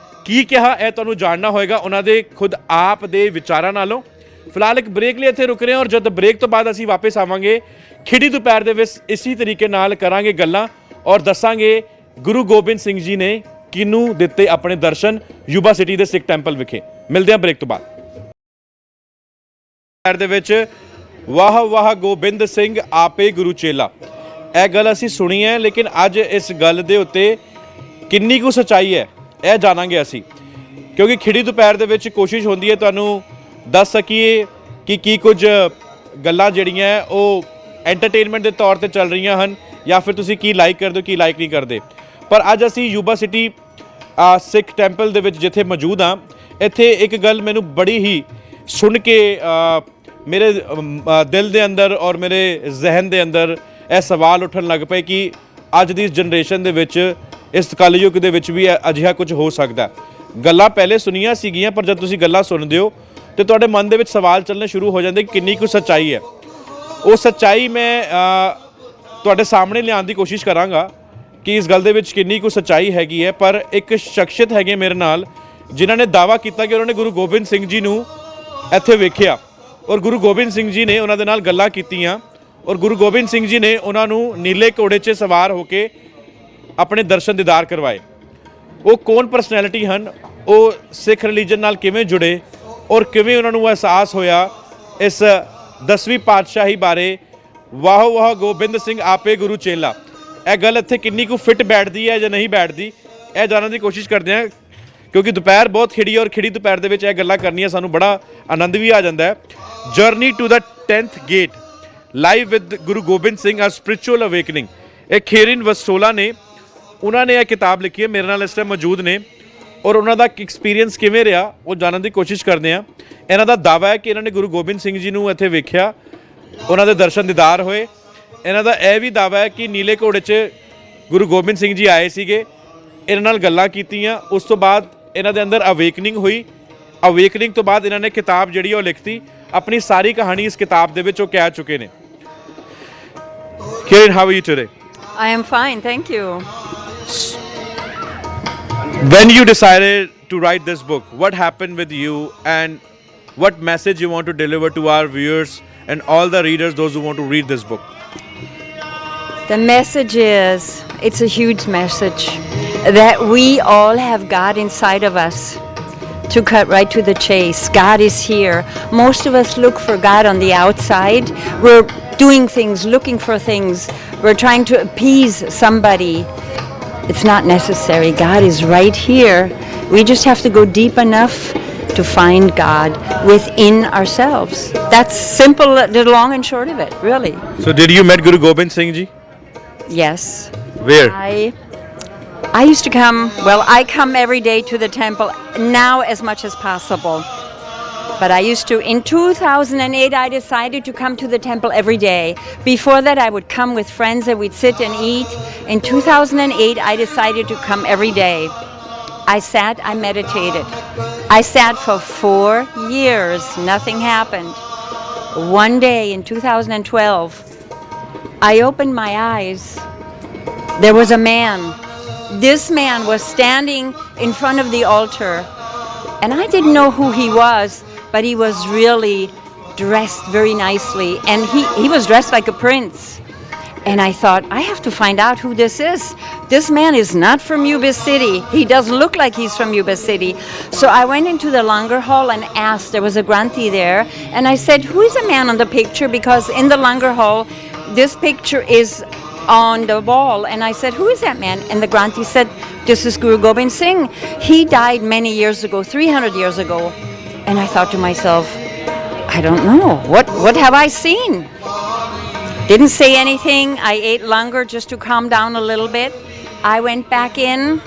ਕੀ ਕਿਹਾ, ਇਹ ਤੁਹਾਨੂੰ ਜਾਣਨਾ ਹੋਏਗਾ ਉਹਨਾਂ ਦੇ ਖੁਦ ਆਪ ਦੇ ਵਿਚਾਰਾਂ ਨਾਲੋਂ। ਫਿਲਹਾਲ ਇੱਕ ਬ੍ਰੇਕ ਲਈ ਇੱਥੇ ਰੁਕ ਰਹੇ ਹਾਂ ਔਰ ਜਦ ਬ੍ਰੇਕ ਤੋਂ ਬਾਅਦ ਅਸੀਂ ਵਾਪਸ ਆਵਾਂਗੇ ਖਿੜੀ ਦੁਪਹਿਰ ਦੇ ਵਿੱਚ ਇਸੇ ਤਰੀਕੇ ਨਾਲ ਕਰਾਂਗੇ ਗੱਲਾਂ ਔਰ ਦੱਸਾਂਗੇ ਗੁਰੂ ਗੋਬਿੰਦ ਸਿੰਘ ਜੀ ਨੇ ਕਿਹਨੂੰ ਦਿੱਤੇ ਆਪਣੇ ਦਰਸ਼ਨ ਯੂਬਾ ਸਿਟੀ ਦੇ ਸਿੱਖ ਟੈਂਪਲ ਵਿਖੇ। ਮਿਲਦੇ ਹਾਂ ਬ੍ਰੇਕ ਤੋਂ ਬਾਅਦ। ਦੇ ਵਿੱਚ ਵਾਹ ਵਾਹ ਗੋਬਿੰਦ ਸਿੰਘ ਆਪੇ ਗੁਰੂ ਚੇਲਾ, ਇਹ ਗੱਲ ਅਸੀਂ ਸੁਣੀ ਹੈ, ਲੇਕਿਨ ਅੱਜ ਇਸ ਗੱਲ ਦੇ ਉੱਤੇ ਕਿੰਨੀ ਕੁ ਸੱਚਾਈ ਹੈ ਇਹ ਜਾਣਾਂਗੇ ਅਸੀਂ, ਕਿਉਂਕਿ ਖਿੜੀ ਦੁਪਹਿਰ ਦੇ ਵਿੱਚ ਕੋਸ਼ਿਸ਼ ਹੁੰਦੀ ਹੈ ਤੁਹਾਨੂੰ ਦੱਸ ਸਕੀਏ ਕਿ ਕੀ ਕੁਝ ਗੱਲਾਂ ਜਿਹੜੀਆਂ ਉਹ ਐਂਟਰਟੇਨਮੈਂਟ ਦੇ ਤੌਰ ਤੇ ਚੱਲ ਰਹੀਆਂ ਹਨ ਜਾਂ ਫਿਰ ਤੁਸੀਂ ਕੀ ਲਾਈਕ ਕਰਦੇ ਹੋ ਕੀ ਲਾਈਕ ਨਹੀਂ ਕਰਦੇ। ਪਰ ਅੱਜ ਅਸੀਂ ਯੂਬਾ ਸਿਟੀ ਸਿੱਖ ਟੈਂਪਲ ਦੇ ਵਿੱਚ ਜਿੱਥੇ ਮੌਜੂਦ ਹਾਂ, ਇੱਥੇ ਇੱਕ ਗੱਲ ਮੈਨੂੰ ਬੜੀ ਹੀ ਸੁਣ ਕੇ ਮੇਰੇ ਦਿਲ ਦੇ ਅੰਦਰ ਔਰ ਮੇਰੇ ਜ਼ਿਹਨ ਦੇ ਅੰਦਰ ਇਹ ਸਵਾਲ ਉੱਠਣ ਲੱਗ ਪਏ ਕਿ ਅੱਜ ਦੀ ਇਸ ਜਨਰੇਸ਼ਨ ਦੇ ਵਿੱਚ, ਇਸ ਕਲਯੁੱਗ ਦੇ ਵਿੱਚ ਵੀ ਅਜਿਹਾ ਕੁਝ ਹੋ ਸਕਦਾ। ਗੱਲਾਂ ਪਹਿਲੇ ਸੁਣੀਆਂ ਸੀਗੀਆਂ ਪਰ ਜਦ ਤੁਸੀਂ ਗੱਲਾਂ ਸੁਣਦੇ ਹੋ ਤੇ ਤੁਹਾਡੇ ਮਨ ਦੇ ਵਿੱਚ ਸਵਾਲ ਚੱਲਣੇ ਸ਼ੁਰੂ ਹੋ ਜਾਂਦੇ ਕਿ ਕਿੰਨੀ ਕੁ ਸੱਚਾਈ ਹੈ। ਉਹ ਸੱਚਾਈ ਮੈਂ ਤੁਹਾਡੇ ਸਾਹਮਣੇ ਲਿਆਉਣ ਦੀ ਕੋਸ਼ਿਸ਼ ਕਰਾਂਗਾ ਕਿ ਇਸ ਗੱਲ ਦੇ ਵਿੱਚ ਕਿੰਨੀ ਕੁ ਸੱਚਾਈ ਹੈਗੀ ਹੈ। ਪਰ ਇੱਕ ਸ਼ਖਸੀਅਤ ਹੈਗੇ ਮੇਰੇ ਨਾਲ ਜਿਨ੍ਹਾਂ ਨੇ ਦਾਅਵਾ ਕੀਤਾ ਕਿ ਉਹਨਾਂ ਨੇ ਗੁਰੂ ਗੋਬਿੰਦ ਸਿੰਘ ਜੀ ਨੂੰ ਇੱਥੇ ਵੇਖਿਆ ਔਰ ਗੁਰੂ ਗੋਬਿੰਦ ਸਿੰਘ ਜੀ ਨੇ ਉਹਨਾਂ ਦੇ ਨਾਲ ਗੱਲਾਂ ਕੀਤੀਆਂ ਔਰ ਗੁਰੂ ਗੋਬਿੰਦ ਸਿੰਘ ਜੀ ਨੇ ਉਹਨਾਂ ਨੂੰ ਨੀਲੇ ਘੋੜੇ 'ਚ ਸਵਾਰ ਹੋ ਕੇ ਆਪਣੇ ਦਰਸ਼ਨ ਦੀਦਾਰ ਕਰਵਾਏ। ਉਹ ਕੌਣ ਪਰਸਨੈਲਿਟੀ ਹਨ, ਉਹ ਸਿੱਖ ਰਿਲੀਜਨ ਨਾਲ ਕਿਵੇਂ ਜੁੜੇ ਔਰ ਕਿਵੇਂ ਉਹਨਾਂ ਨੂੰ ਅਹਿਸਾਸ ਹੋਇਆ ਇਸ 10ਵੀਂ ਪਾਤਸ਼ਾਹੀ ਬਾਰੇ। ਵਾਹ ਵਾਹ ਗੋਬਿੰਦ ਸਿੰਘ ਆਪੇ ਗੁਰੂ ਚੇਲਾ, ਇਹ ਗੱਲ ਇੱਥੇ ਕਿੰਨੀ ਕੁ ਫਿੱਟ ਬੈਠਦੀ ਹੈ ਜਾਂ ਨਹੀਂ ਬੈਠਦੀ, ਇਹ ਜਾਣਨ ਦੀ ਕੋਸ਼ਿਸ਼ ਕਰਦੇ ਹਾਂ ਕਿਉਂਕਿ ਦੁਪਹਿਰ ਬਹੁਤ ਖਿੜੀ ਔਰ ਖਿੜੀ ਦੁਪਹਿਰ ਦੇ ਵਿੱਚ ਇਹ ਗੱਲਾਂ ਕਰਨੀਆਂ ਸਾਨੂੰ ਬੜਾ ਆਨੰਦ ਵੀ ਆ ਜਾਂਦਾ ਹੈ। Journey to the 10th gate live with Guru Gobind Singh a spiritual awakening. ਇਹ ਖੇਰਿਨ ਵਸਟੋਲਾ ਨੇ, ਉਹਨਾਂ ਨੇ ਇਹ ਕਿਤਾਬ ਲਿਖੀ ਹੈ, ਮੇਰੇ ਨਾਲ ਇਸ ਟਾਈਮ ਮੌਜੂਦ ਨੇ ਔਰ ਉਹਨਾਂ ਦਾ ਐਕਸਪੀਰੀਅੰਸ ਕਿਵੇਂ ਰਿਹਾ ਉਹ ਜਾਣਨ ਦੀ ਕੋਸ਼ਿਸ਼ ਕਰਦੇ ਹਾਂ। ਇਹਨਾਂ ਦਾ ਦਾਅਵਾ ਹੈ ਕਿ ਇਹਨਾਂ ਨੇ ਗੁਰੂ ਗੋਬਿੰਦ ਸਿੰਘ ਜੀ ਨੂੰ ਇੱਥੇ ਵੇਖਿਆ, ਉਹਨਾਂ ਦੇ ਦਰਸ਼ਨ ਦੀਦਾਰ ਹੋਏ। ਇਹਨਾਂ ਦਾ ਇਹ ਵੀ ਦਾਅਵਾ ਹੈ ਕਿ ਨੀਲੇ ਘੋੜੇ 'ਚ ਗੁਰੂ ਗੋਬਿੰਦ ਸਿੰਘ ਜੀ ਆਏ ਸੀਗੇ, ਇਹਨਾਂ ਨਾਲ ਗੱਲਾਂ ਕੀਤੀਆਂ, ਉਸ ਤੋਂ ਬਾਅਦ ਇਹਨਾਂ ਦੇ ਅੰਦਰ ਅਵੇਕਨਿੰਗ ਹੋਈ। ਅਵੇਕਨਿੰਗ ਤੋਂ ਬਾਅਦ ਇਹਨਾਂ ਨੇ ਕਿਤਾਬ ਜਿਹੜੀ ਉਹ ਲਿਖਤੀ, ਆਪਣੀ ਸਾਰੀ ਕਹਾਣੀ ਇਸ ਕਿਤਾਬ ਦੇ ਵਿੱਚ ਉਹ ਕਹਿ ਚੁੱਕੇ ਨੇ। Kiran, how are you today? I am fine, thank you. When you decided to write this book, what happened with you and what message you want to deliver to our viewers and all the readers, those who want to read this book? The message is, it's a huge message, that we all have God inside of us. To cut right to the chase, God is here. Most of us look for God on the outside. We're doing things, looking for things. We're trying to appease somebody. It's not necessary. God is right here. We just have to go deep enough to find God within ourselves. That's simple, the long and short of it, really. So did you met Guru Gobind Singh Ji? Yes. Where? I used to come, well, I come every day to the temple now as much as possible. But I used to, in 2008, I decided to come to the temple every day. Before that, I would come with friends and we'd sit and eat. In 2008, I decided to come every day. I sat, I meditated. I sat for 4 years, nothing happened. One day in 2012, I opened my eyes. There was a man. This man was standing in front of the altar, and I didn't know who he was, but he was really dressed very nicely, and he was dressed like a prince. And I thought, I have to find out who this is. This man is not from Yuba City. He doesn't look like he's from Yuba City. So I went into the langar hall and asked. There was a granthi there, and I said, who is the man on the picture? Because in the langar hall, this picture is on the wall, and I said, "Who is that man?" And the Granthi said, "This is Guru Gobind Singh. He died many years ago, 300 years ago." And I thought to myself, I don't know. What have I seen? Didn't say anything. I ate longer just to calm down a little bit. I went back in,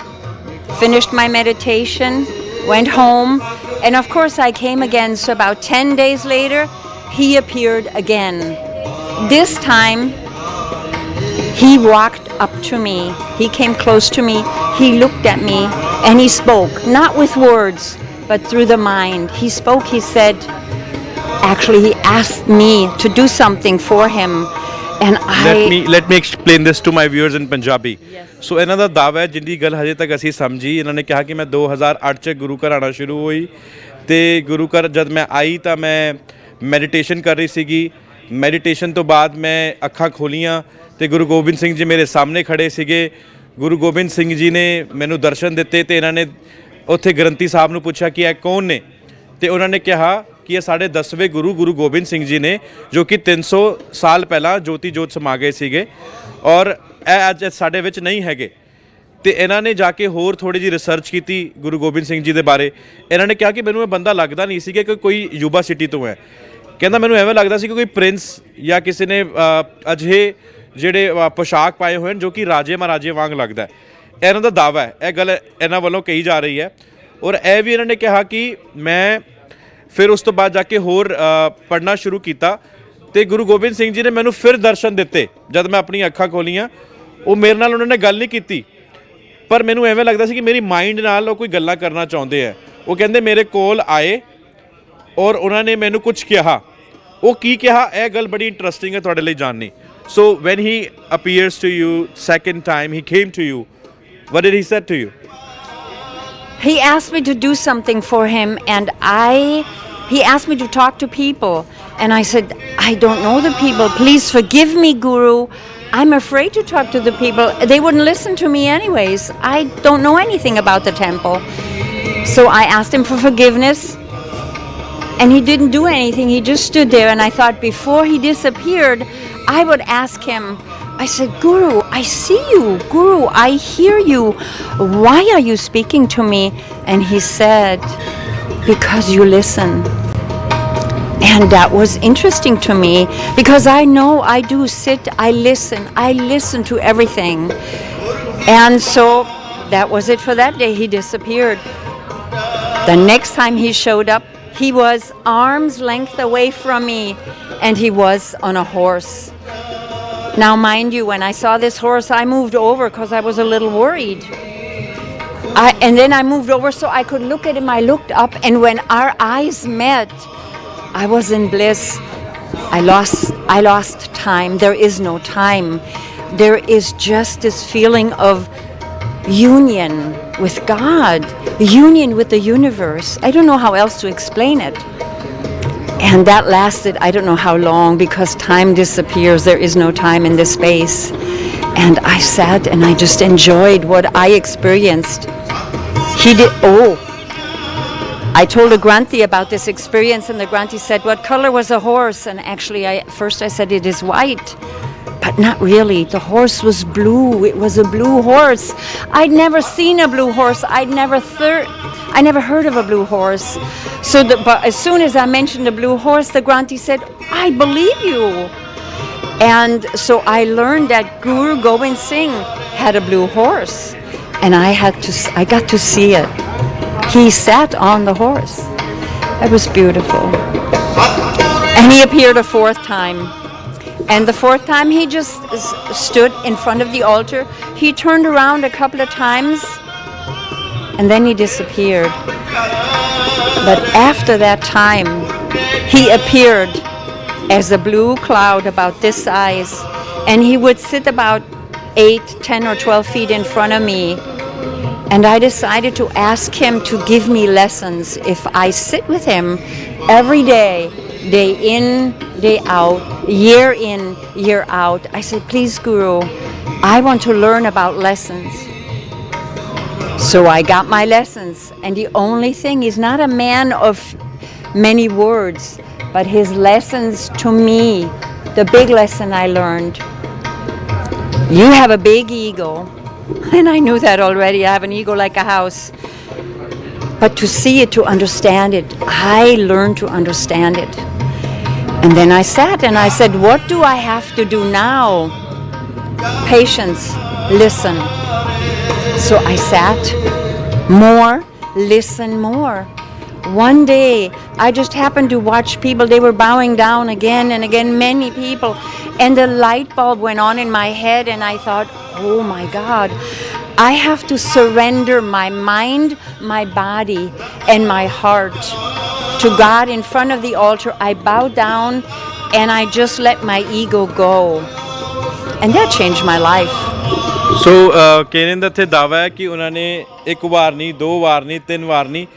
finished my meditation, went home, and of course I came again. So about 10 days later, he appeared again. This time, he walked up to me. He came close to me. He looked at me and he spoke, not with words, but through the mind. He spoke, he said, actually he asked me to do something for him. And let me explain this to my viewers in Punjabi. ਸੋ ਇਹਨਾਂ ਦਾ ਦਾਅਵਾ ਹੈ, ਜਿੰਦੀ ਗੱਲ ਹਜੇ ਤੱਕ ਅਸੀਂ ਸਮਝੀ, ਇਹਨਾਂ ਨੇ ਕਿਹਾ ਕਿ ਮੈਂ 2008 ਚ ਗੁਰੂ ਘਰ ਆਉਣਾ ਸ਼ੁਰੂ ਹੋਈ ਤੇ ਗੁਰੂ ਘਰ ਜਦ ਮੈਂ ਆਈ ਤਾਂ ਮੈਂ ਮੈਡੀਟੇਸ਼ਨ ਕਰ ਰਹੀ ਸੀਗੀ। ਮੈਡੀਟੇਸ਼ਨ ਤੋਂ ਬਾਅਦ ਮੈਂ ਅੱਖਾਂ ਖੋਲੀਆਂ ਤੇ ਗੁਰੂ ਗੋਬਿੰਦ ਸਿੰਘ ਜੀ ਮੇਰੇ ਸਾਹਮਣੇ ਖੜੇ ਸੀਗੇ। ਗੁਰੂ ਗੋਬਿੰਦ ਸਿੰਘ ਜੀ ਨੇ ਮੈਨੂੰ ਦਰਸ਼ਨ ਦਿੱਤੇ ਤੇ ਇਹਨਾਂ ਨੇ ਉੱਥੇ ਗ੍ਰੰਥੀ ਸਾਹਿਬ ਨੂੰ ਪੁੱਛਿਆ ਕਿ ਇਹ ਕੌਣ ਨੇ, ਤੇ ਉਹਨਾਂ ਨੇ ਕਿਹਾ ਕਿ ਇਹ ਸਾਡੇ 10ਵੇਂ ਗੁਰੂ ਗੁਰੂ ਗੋਬਿੰਦ ਸਿੰਘ ਜੀ ਨੇ, ਜੋ ਕਿ 300 ਸਾਲ ਪਹਿਲਾਂ ਜੋਤੀ ਜੋਤ ਸਮਾ ਗਏ ਸੀਗੇ ਔਰ ਇਹ ਅੱਜ ਸਾਡੇ ਵਿੱਚ ਨਹੀਂ ਹੈਗੇ। ਤੇ ਇਹਨਾਂ ਨੇ ਜਾ ਕੇ ਹੋਰ ਥੋੜੀ ਜਿਹੀ ਰਿਸਰਚ ਕੀਤੀ ਗੁਰੂ ਗੋਬਿੰਦ ਸਿੰਘ ਜੀ ਦੇ ਬਾਰੇ। ਇਹਨਾਂ ਨੇ ਕਿਹਾ ਕਿ ਮੈਨੂੰ ਇਹ ਬੰਦਾ ਲੱਗਦਾ ਨਹੀਂ ਸੀ ਕਿ ਕੋਈ ਯੂਬਾ ਸਿਟੀ ਤੋਂ ਹੈ। ਕਹਿੰਦਾ ਮੈਨੂੰ ਐਵੇਂ ਲੱਗਦਾ ਸੀ ਕਿ ਕੋਈ ਪ੍ਰਿੰਸ ਜਾਂ ਕਿਸੇ ਨੇ ਅਜਿਹੇ ਜਿਹੜੇ ਪੋਸ਼ਾਕ ਪਾਏ ਹੋਏ ਹਨ ਜੋ ਕਿ ਰਾਜੇ ਮਹਾਰਾਜੇ ਵਾਂਗ ਲੱਗਦਾ। ਇਹਨਾਂ ਦਾ ਦਾਅਵਾ ਹੈ, ਇਹ ਗੱਲ ਇਹਨਾਂ ਵੱਲੋਂ ਕਹੀ ਜਾ ਰਹੀ ਹੈ। ਔਰ ਇਹ ਵੀ ਇਹਨਾਂ ਨੇ ਕਿਹਾ ਕਿ ਮੈਂ ਫਿਰ ਉਸ ਤੋਂ ਬਾਅਦ ਜਾ ਕੇ ਹੋਰ ਪੜ੍ਹਨਾ ਸ਼ੁਰੂ ਕੀਤਾ ਤੇ ਗੁਰੂ ਗੋਬਿੰਦ ਸਿੰਘ ਜੀ ਨੇ ਮੈਨੂੰ ਫਿਰ ਦਰਸ਼ਨ ਦਿੱਤੇ। ਜਦ ਮੈਂ ਆਪਣੀਆਂ ਅੱਖਾਂ ਖੋਲੀਆਂ, ਉਹ ਮੇਰੇ ਨਾਲ ਉਹਨਾਂ ਨੇ ਗੱਲ ਨਹੀਂ ਕੀਤੀ, ਪਰ ਮੈਨੂੰ ਐਵੇਂ ਲੱਗਦਾ ਸੀ ਕਿ ਮੇਰੀ ਮਾਈਂਡ ਨਾਲ ਉਹ ਕੋਈ ਗੱਲਾਂ ਕਰਨਾ ਚਾਹੁੰਦੇ ਹੈ। ਉਹ ਕਹਿੰਦੇ ਮੇਰੇ ਕੋਲ ਆਏ ਔਰ ਉਹਨਾਂ ਨੇ ਮੈਨੂੰ ਕੁਝ ਕਿਹਾ। ਉਹ ਕੀ ਕਿਹਾ, ਇਹ ਗੱਲ ਬੜੀ ਇੰਟਰਸਟਿੰਗ ਹੈ ਤੁਹਾਡੇ ਲਈ ਜਾਣਨੀ। So when he appears to you second time, he came to you, what did he say to you? He asked me to do something for him, and he asked me to talk to people, and I said, I don't know the people. Please forgive me, Guru. I'm afraid to talk to the people. They wouldn't listen to me anyways. I don't know anything about the temple. So I asked him for forgiveness, and he didn't do anything. He just stood there, and I thought before he disappeared, I would ask him, I said, Guru, I see you. Guru, I hear you. Why are you speaking to me? And he said, because you listen. And that was interesting to me because I know I do sit, I listen to everything. And so that was it for that day. He disappeared. The next time he showed up, he was arm's length away from me, and he was on a horse. Now, mind you, when I saw this horse, I moved over because I was a little worried. And then I moved over so I could look at him. I looked up, and when our eyes met, I was in bliss. I lost time. There is no time. There is just this feeling of union with God, union with the universe. I don't know how else to explain it. And that lasted, I don't know how long, because time disappears. There is no time in this space. And I sat and I just enjoyed what I experienced. I told a Granthi about this experience, and the Granthi said, what color was the horse? And actually, first I said, it is white. But not really. The horse was blue. It was a blue horse. I'd never seen a blue horse. I never heard of a blue horse. But as soon as I mentioned a blue horse, the Granthi said, I believe you. And so I learned that Guru Gobind Singh had a blue horse, and I got to see it. He sat on the horse. It was beautiful. And he appeared a fourth time. And the fourth time he just stood in front of the altar. He turned around a couple of times, and then he disappeared. But after that time, he appeared as a blue cloud about this size, and he would sit about 8, 10, or 12 feet in front of me. And I decided to ask him to give me lessons if I sit with him every day, day in, day out, year in, year out. I said, please, Guru, I want to learn about lessons. So I got my lessons, and the only thing, he's not a man of many words, but his lessons to me, the big lesson I learned, You have a big ego. And I knew that already. I have an ego like a house. But to see it, to understand it, I learned to understand it. And then I sat and I said, what do I have to do now? Patience, listen. So I sat more, listen more. One day, I just happened to watch people, they were bowing down again and again, many people. And a light bulb went on in my head, and I thought, oh my God, I have to surrender my mind, my body, and my heart to God in front of the altar. I bowed down and I just let my ego go. And that changed my life. ਸੋ ਕੇਰਨ ਦਾ ਇੱਥੇ ਦਾਵਾ ਹੈ ਕਿ ਉਹਨਾਂ ਨੇ ਇੱਕ ਵਾਰ ਨਹੀਂ, ਦੋ ਵਾਰ ਨਹੀਂ, ਤਿੰਨ ਵਾਰ ਨਹੀਂ,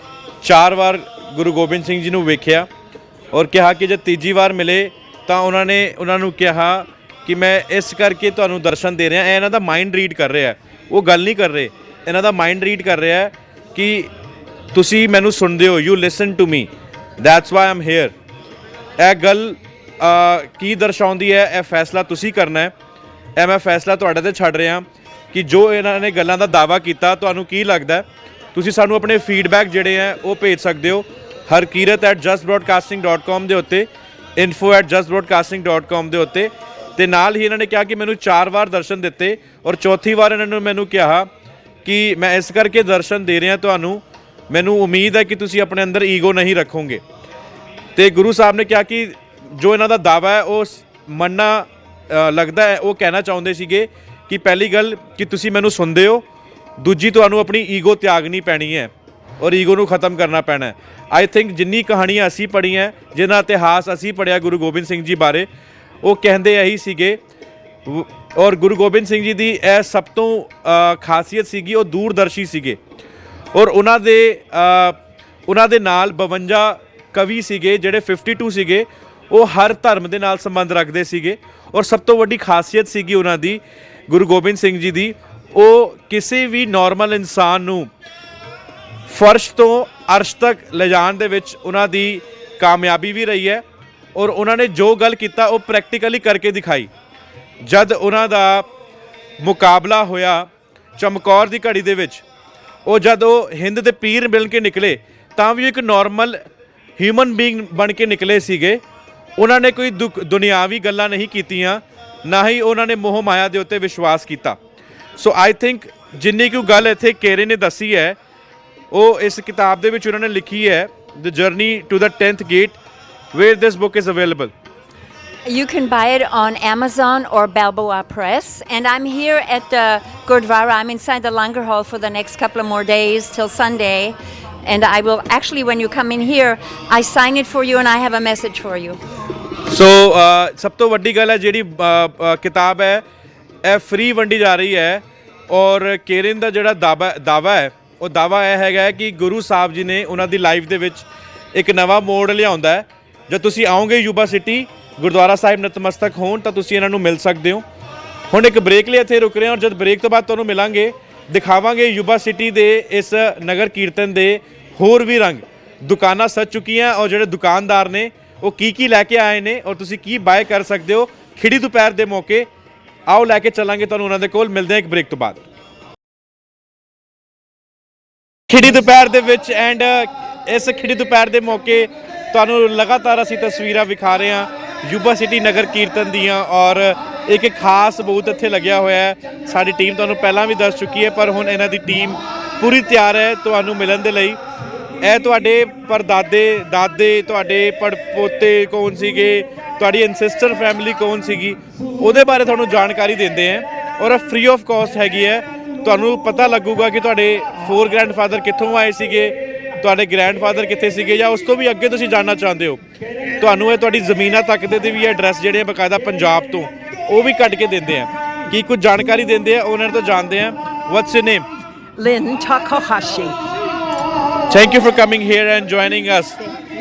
4 ਵਾਰ ਗੁਰੂ ਗੋਬਿੰਦ ਸਿੰਘ ਜੀ ਨੂੰ ਵੇਖਿਆ ਔਰ ਕਿਹਾ ਕਿ ਜੇ ਤੀਜੀ ਵਾਰ ਮਿਲੇ ਤਾਂ ਉਹਨਾਂ ਨੇ ਉਹਨਾਂ ਨੂੰ ਕਿਹਾ ਕਿ ਮੈਂ ਇਸ ਕਰਕੇ ਤੁਹਾਨੂੰ ਦਰਸ਼ਨ ਦੇ ਰਿਹਾ। ਇਹ ਇਹਨਾਂ ਦਾ ਮਾਈਂਡ ਰੀਡ ਕਰ ਰਿਹਾ, ਉਹ ਗੱਲ ਨਹੀਂ ਕਰ ਰਹੇ, ਇਹਨਾਂ ਦਾ ਮਾਈਂਡ ਰੀਡ ਕਰ ਰਿਹਾ ਕਿ ਤੁਸੀਂ ਮੈਨੂੰ ਸੁਣਦੇ ਹੋ, you listen to me, that's why I'm here. ਇਹ ਗੱਲ ਕੀ ਦਰਸਾਉਂਦੀ ਹੈ, ਇਹ ਫੈਸਲਾ ਤੁਸੀਂ ਕਰਨਾ ਹੈ। ਇਹ ਮੈਂ ਫੈਸਲਾ ਤੁਹਾਡੇ 'ਤੇ ਛੱਡ ਰਿਹਾ ਕਿ ਜੋ ਇਹਨਾਂ ਨੇ ਗੱਲਾਂ ਦਾ ਦਾਅਵਾ ਕੀਤਾ ਤੁਹਾਨੂੰ ਕੀ ਲੱਗਦਾ। ਤੁਸੀਂ ਸਾਨੂੰ ਆਪਣੇ ਫੀਡਬੈਕ ਜਿਹੜੇ ਹੈ ਉਹ ਭੇਜ ਸਕਦੇ ਹੋ harkirat@justbroadcasting.com ਦੇ ਉੱਤੇ, info@justbroadcasting.com ਦੇ ਉੱਤੇ। ਅਤੇ ਨਾਲ ਹੀ ਇਹਨਾਂ ਨੇ ਕਿਹਾ ਕਿ ਮੈਨੂੰ 4 ਵਾਰ ਦਰਸ਼ਨ ਦਿੱਤੇ ਔਰ ਚੌਥੀ ਵਾਰ ਇਹਨਾਂ ਨੇ ਮੈਨੂੰ ਕਿਹਾ ਕਿ ਮੈਂ ਇਸ ਕਰਕੇ ਦਰਸ਼ਨ ਦੇ ਰਿਹਾ ਤੁਹਾਨੂੰ, ਮੈਨੂੰ ਉਮੀਦ ਹੈ ਕਿ ਤੁਸੀਂ ਆਪਣੇ ਅੰਦਰ ਈਗੋ ਨਹੀਂ ਰੱਖੋਗੇ। ਅਤੇ ਗੁਰੂ ਸਾਹਿਬ ਨੇ ਕਿਹਾ ਕਿ ਜੋ ਇਹਨਾਂ ਦਾ ਦਾਅਵਾ ਹੈ ਉਹ ਮੰਨਣਾ ਲੱਗਦਾ ਹੈ, ਉਹ ਕਹਿਣਾ ਚਾਹੁੰਦੇ ਸੀਗੇ ਕਿ ਪਹਿਲੀ ਗੱਲ ਕਿ ਤੁਸੀਂ ਮੈਨੂੰ ਸੁਣਦੇ ਹੋ, ਦੂਜੀ ਤੁਹਾਨੂੰ ਆਪਣੀ ਈਗੋ ਤਿਆਗਣੀ ਪੈਣੀ ਹੈ ਔਰ ਈਗੋ ਨੂੰ ਖ਼ਤਮ ਕਰਨਾ ਪੈਣਾ ਹੈ। ਆਈ ਥਿੰਕ ਜਿੰਨੀ ਕਹਾਣੀਆਂ ਅਸੀਂ ਪੜ੍ਹੀਆਂ, ਜਿੰਨਾ ਇਤਿਹਾਸ ਅਸੀਂ ਪੜ੍ਹਿਆ ਗੁਰੂ ਗੋਬਿੰਦ ਸਿੰਘ ਜੀ ਬਾਰੇ, ਉਹ ਕਹਿੰਦੇ ਇਹੀ ਸੀਗੇ। ਔਰ ਗੁਰੂ ਗੋਬਿੰਦ ਸਿੰਘ ਜੀ ਦੀ ਇਹ ਸਭ ਤੋਂ ਖਾਸੀਅਤ ਸੀਗੀ, ਉਹ ਦੂਰਦਰਸ਼ੀ ਸੀਗੇ ਔਰ ਉਹਨਾਂ ਦੇ ਨਾਲ 52 ਕਵੀ ਸੀਗੇ, ਜਿਹੜੇ 52 ਸੀਗੇ, ਉਹ ਹਰ ਧਰਮ ਦੇ ਨਾਲ ਸੰਬੰਧ ਰੱਖਦੇ ਸੀਗੇ। ਔਰ ਸਭ ਤੋਂ ਵੱਡੀ ਖਾਸੀਅਤ ਸੀਗੀ ਉਹਨਾਂ ਦੀ, ਗੁਰੂ ਗੋਬਿੰਦ ਸਿੰਘ ਜੀ ਦੀ, ਉਹ ਕਿਸੇ ਵੀ ਨਾਰਮਲ ਇਨਸਾਨ ਨੂੰ ਫਰਸ਼ ਤੋਂ ਅਰਸ਼ ਤੱਕ ਲਿਜਾਣ ਦੇ ਵਿੱਚ ਉਹਨਾਂ ਦੀ ਕਾਮਯਾਬੀ ਵੀ ਰਹੀ ਹੈ ਔਰ ਉਹਨਾਂ ਨੇ ਜੋ ਗੱਲ ਕੀਤਾ ਉਹ ਪ੍ਰੈਕਟੀਕਲੀ ਕਰਕੇ ਦਿਖਾਈ। ਜਦ ਉਹਨਾਂ ਦਾ ਮੁਕਾਬਲਾ ਹੋਇਆ ਚਮਕੌਰ ਦੀ ਘੜੀ ਦੇ ਵਿੱਚ, ਜਦ ਉਹ ਹਿੰਦ ਦੇ ਪੀਰ ਮਿਲ ਕੇ ਨਿਕਲੇ ਤਾਂ ਵੀ ਇੱਕ ਨਾਰਮਲ ਹਿਊਮਨ ਬੀਇੰਗ ਬਣ ਕੇ ਨਿਕਲੇ ਸੀਗੇ। ਉਹਨਾਂ ਨੇ ਕੋਈ ਦੁਨਿਆਵੀ ਗੱਲਾਂ ਨਹੀਂ ਕੀਤੀਆਂ, ਨਾ ਹੀ ਉਹਨਾਂ ਨੇ ਮੋਹ ਮਾਇਆ ਦੇ ਉੱਤੇ ਵਿਸ਼ਵਾਸ ਕੀਤਾ। ਸੋ ਆਈ ਥਿੰਕ ਜਿੰਨੀ ਕੁ ਗੱਲ ਇੱਥੇ ਕੇਰੇ ਨੇ ਦੱਸੀ ਹੈ ਉਹ ਇਸ ਕਿਤਾਬ ਦੇ ਵਿੱਚ ਉਹਨਾਂ ਨੇ ਲਿਖੀ ਹੈ, the journey to the 10th gate, where this book is available. You can buy it on Amazon or Balboa Press. And I'm here at the Gurdwara. I'm inside the Langar Hall for the next couple of more days till Sunday. And I will actually, when you come in here, I sign it for you and I have a message for you. So, ਸਭ ਤੋਂ ਵੱਡੀ ਗੱਲ ਹੈ ਜਿਹੜੀ ਕਿਤਾਬ ਹੈ ਇਹ free ਵੰਡੀ ਜਾ ਰਹੀ ਹੈ ਔਰ ਕੇਰਨ ਦਾ ਜਿਹੜਾ ਦਾਵਾ ਹੈ ਉਹ ਦਾਵਾ ਇਹ ਹੈਗਾ ਕਿ ਗੁਰੂ ਸਾਹਿਬ ਜੀ ਨੇ ਉਹਨਾਂ ਦੀ ਲਾਈਫ ਦੇ ਵਿੱਚ ਇੱਕ ਨਵਾਂ ਮੋੜ ਲਿਆਉਂਦਾ ਹੈ। ਜਦ ਤੁਸੀਂ ਆਓਗੇ ਯੂਬਾ ਸਿਟੀ, ਗੁਰਦੁਆਰਾ ਸਾਹਿਬ ਨਤਮਸਤਕ ਹੋਣ, ਤਾਂ ਤੁਸੀਂ ਇਹਨਾਂ ਨੂੰ ਮਿਲ ਸਕਦੇ ਹੋ। ਹੁਣ ਇੱਕ ਬ੍ਰੇਕ ਲਈ ਇੱਥੇ ਰੁਕ ਰਹੇ ਹਾਂ ਔਰ ਜਦ ਬ੍ਰੇਕ ਤੋਂ ਬਾਅਦ ਤੁਹਾਨੂੰ ਮਿਲਾਂਗੇ, ਦਿਖਾਵਾਂਗੇ ਯੂਬਾ ਸਿਟੀ ਦੇ ਇਸ ਨਗਰ ਕੀਰਤਨ ਦੇ ਹੋਰ ਵੀ ਰੰਗ। ਦੁਕਾਨਾਂ ਸਜ ਚੁੱਕੀਆਂ ਔਰ ਜਿਹੜੇ ਦੁਕਾਨਦਾਰ ਨੇ ਉਹ ਕੀ ਲੈ ਕੇ ਆਏ ਨੇ ਔਰ ਤੁਸੀਂ ਕੀ ਬਾਏ ਕਰ ਸਕਦੇ ਹੋ ਖਿੜੀ ਦੁਪਹਿਰ ਦੇ ਮੌਕੇ। ਆਓ ਲੈ ਕੇ ਚੱਲਾਂਗੇ ਤੁਹਾਨੂੰ ਉਹਨਾਂ ਦੇ ਕੋਲ। ਮਿਲਦੇ ਹਾਂ ਇੱਕ ਬ੍ਰੇਕ ਤੋਂ ਬਾਅਦ। ਖਿੜੀ ਦੁਪਹਿਰ ਦੇ ਵਿੱਚ ਐਂਡ ਇਸ ਖਿੜੀ ਦੁਪਹਿਰ ਦੇ ਮੌਕੇ ਤੁਹਾਨੂੰ ਲਗਾਤਾਰ ਅਸੀਂ ਤਸਵੀਰਾਂ ਵਿਖਾ ਰਹੇ ਹਾਂ ਯੂਬਾ ਸਿਟੀ ਨਗਰ ਕੀਰਤਨ ਦੀਆਂ ਔਰ ਇੱਕ ਖਾਸ ਬੂਥ ਇੱਥੇ ਲੱਗਿਆ ਹੋਇਆ ਹੈ। ਸਾਡੀ ਟੀਮ ਤੁਹਾਨੂੰ ਪਹਿਲਾਂ ਵੀ ਦੱਸ ਚੁੱਕੀ ਹੈ ਪਰ ਹੁਣ ਇਹਨਾਂ ਦੀ ਟੀਮ ਪੂਰੀ ਤਿਆਰ ਹੈ ਤੁਹਾਨੂੰ ਮਿਲਣ ਦੇ ਲਈ। ਇਹ ਤੁਹਾਡੇ ਪਰਦਾਦੇ ਦਾਦੇ, ਤੁਹਾਡੇ ਪੜਪੋਤੇ ਕੌਣ ਸੀਗੇ, ਤੁਹਾਡੀ ਐਨਸੈਸਟਰ ਫੈਮਿਲੀ ਕੌਣ ਸੀਗੀ, ਉਹਦੇ ਬਾਰੇ ਤੁਹਾਨੂੰ ਜਾਣਕਾਰੀ ਦਿੰਦੇ ਹੈ ਔਰ ਫ੍ਰੀ ਆਫ ਕਾਸਟ ਹੈਗੀ ਹੈ। ਤੁਹਾਨੂੰ ਪਤਾ ਲੱਗੂਗਾ ਕਿ ਤੁਹਾਡੇ 4 ਗ੍ਰੈਂਡਫਾਦਰ ਕਿੱਥੋਂ ਆਏ ਸੀਗੇ, ਤੁਹਾਡੇ ਗ੍ਰੈਂਡਫਾਦਰ ਕਿੱਥੇ ਸੀਗੇ, ਜਾਂ ਉਸ ਤੋਂ ਵੀ ਅੱਗੇ ਤੁਸੀਂ ਜਾਣਨਾ ਚਾਹੁੰਦੇ ਹੋ। ਤੁਹਾਨੂੰ ਇਹ ਤੁਹਾਡੀ ਜ਼ਮੀਨਾਂ ਤੱਕ ਦੇ ਵੀ ਐਡਰੈਸ ਜਿਹੜੇ ਬਕਾਇਦਾ ਪੰਜਾਬ ਤੋਂ ਉਹ ਵੀ ਕੱਢ ਕੇ ਦਿੰਦੇ ਆ, ਕੀ ਕੁਝ ਜਾਣਕਾਰੀ ਦਿੰਦੇ ਆ, ਉਹਨਾਂ ਤੋਂ ਜਾਣਦੇ ਆ। What's your name? Lynn Takahashi. Thank you for coming here and joining us.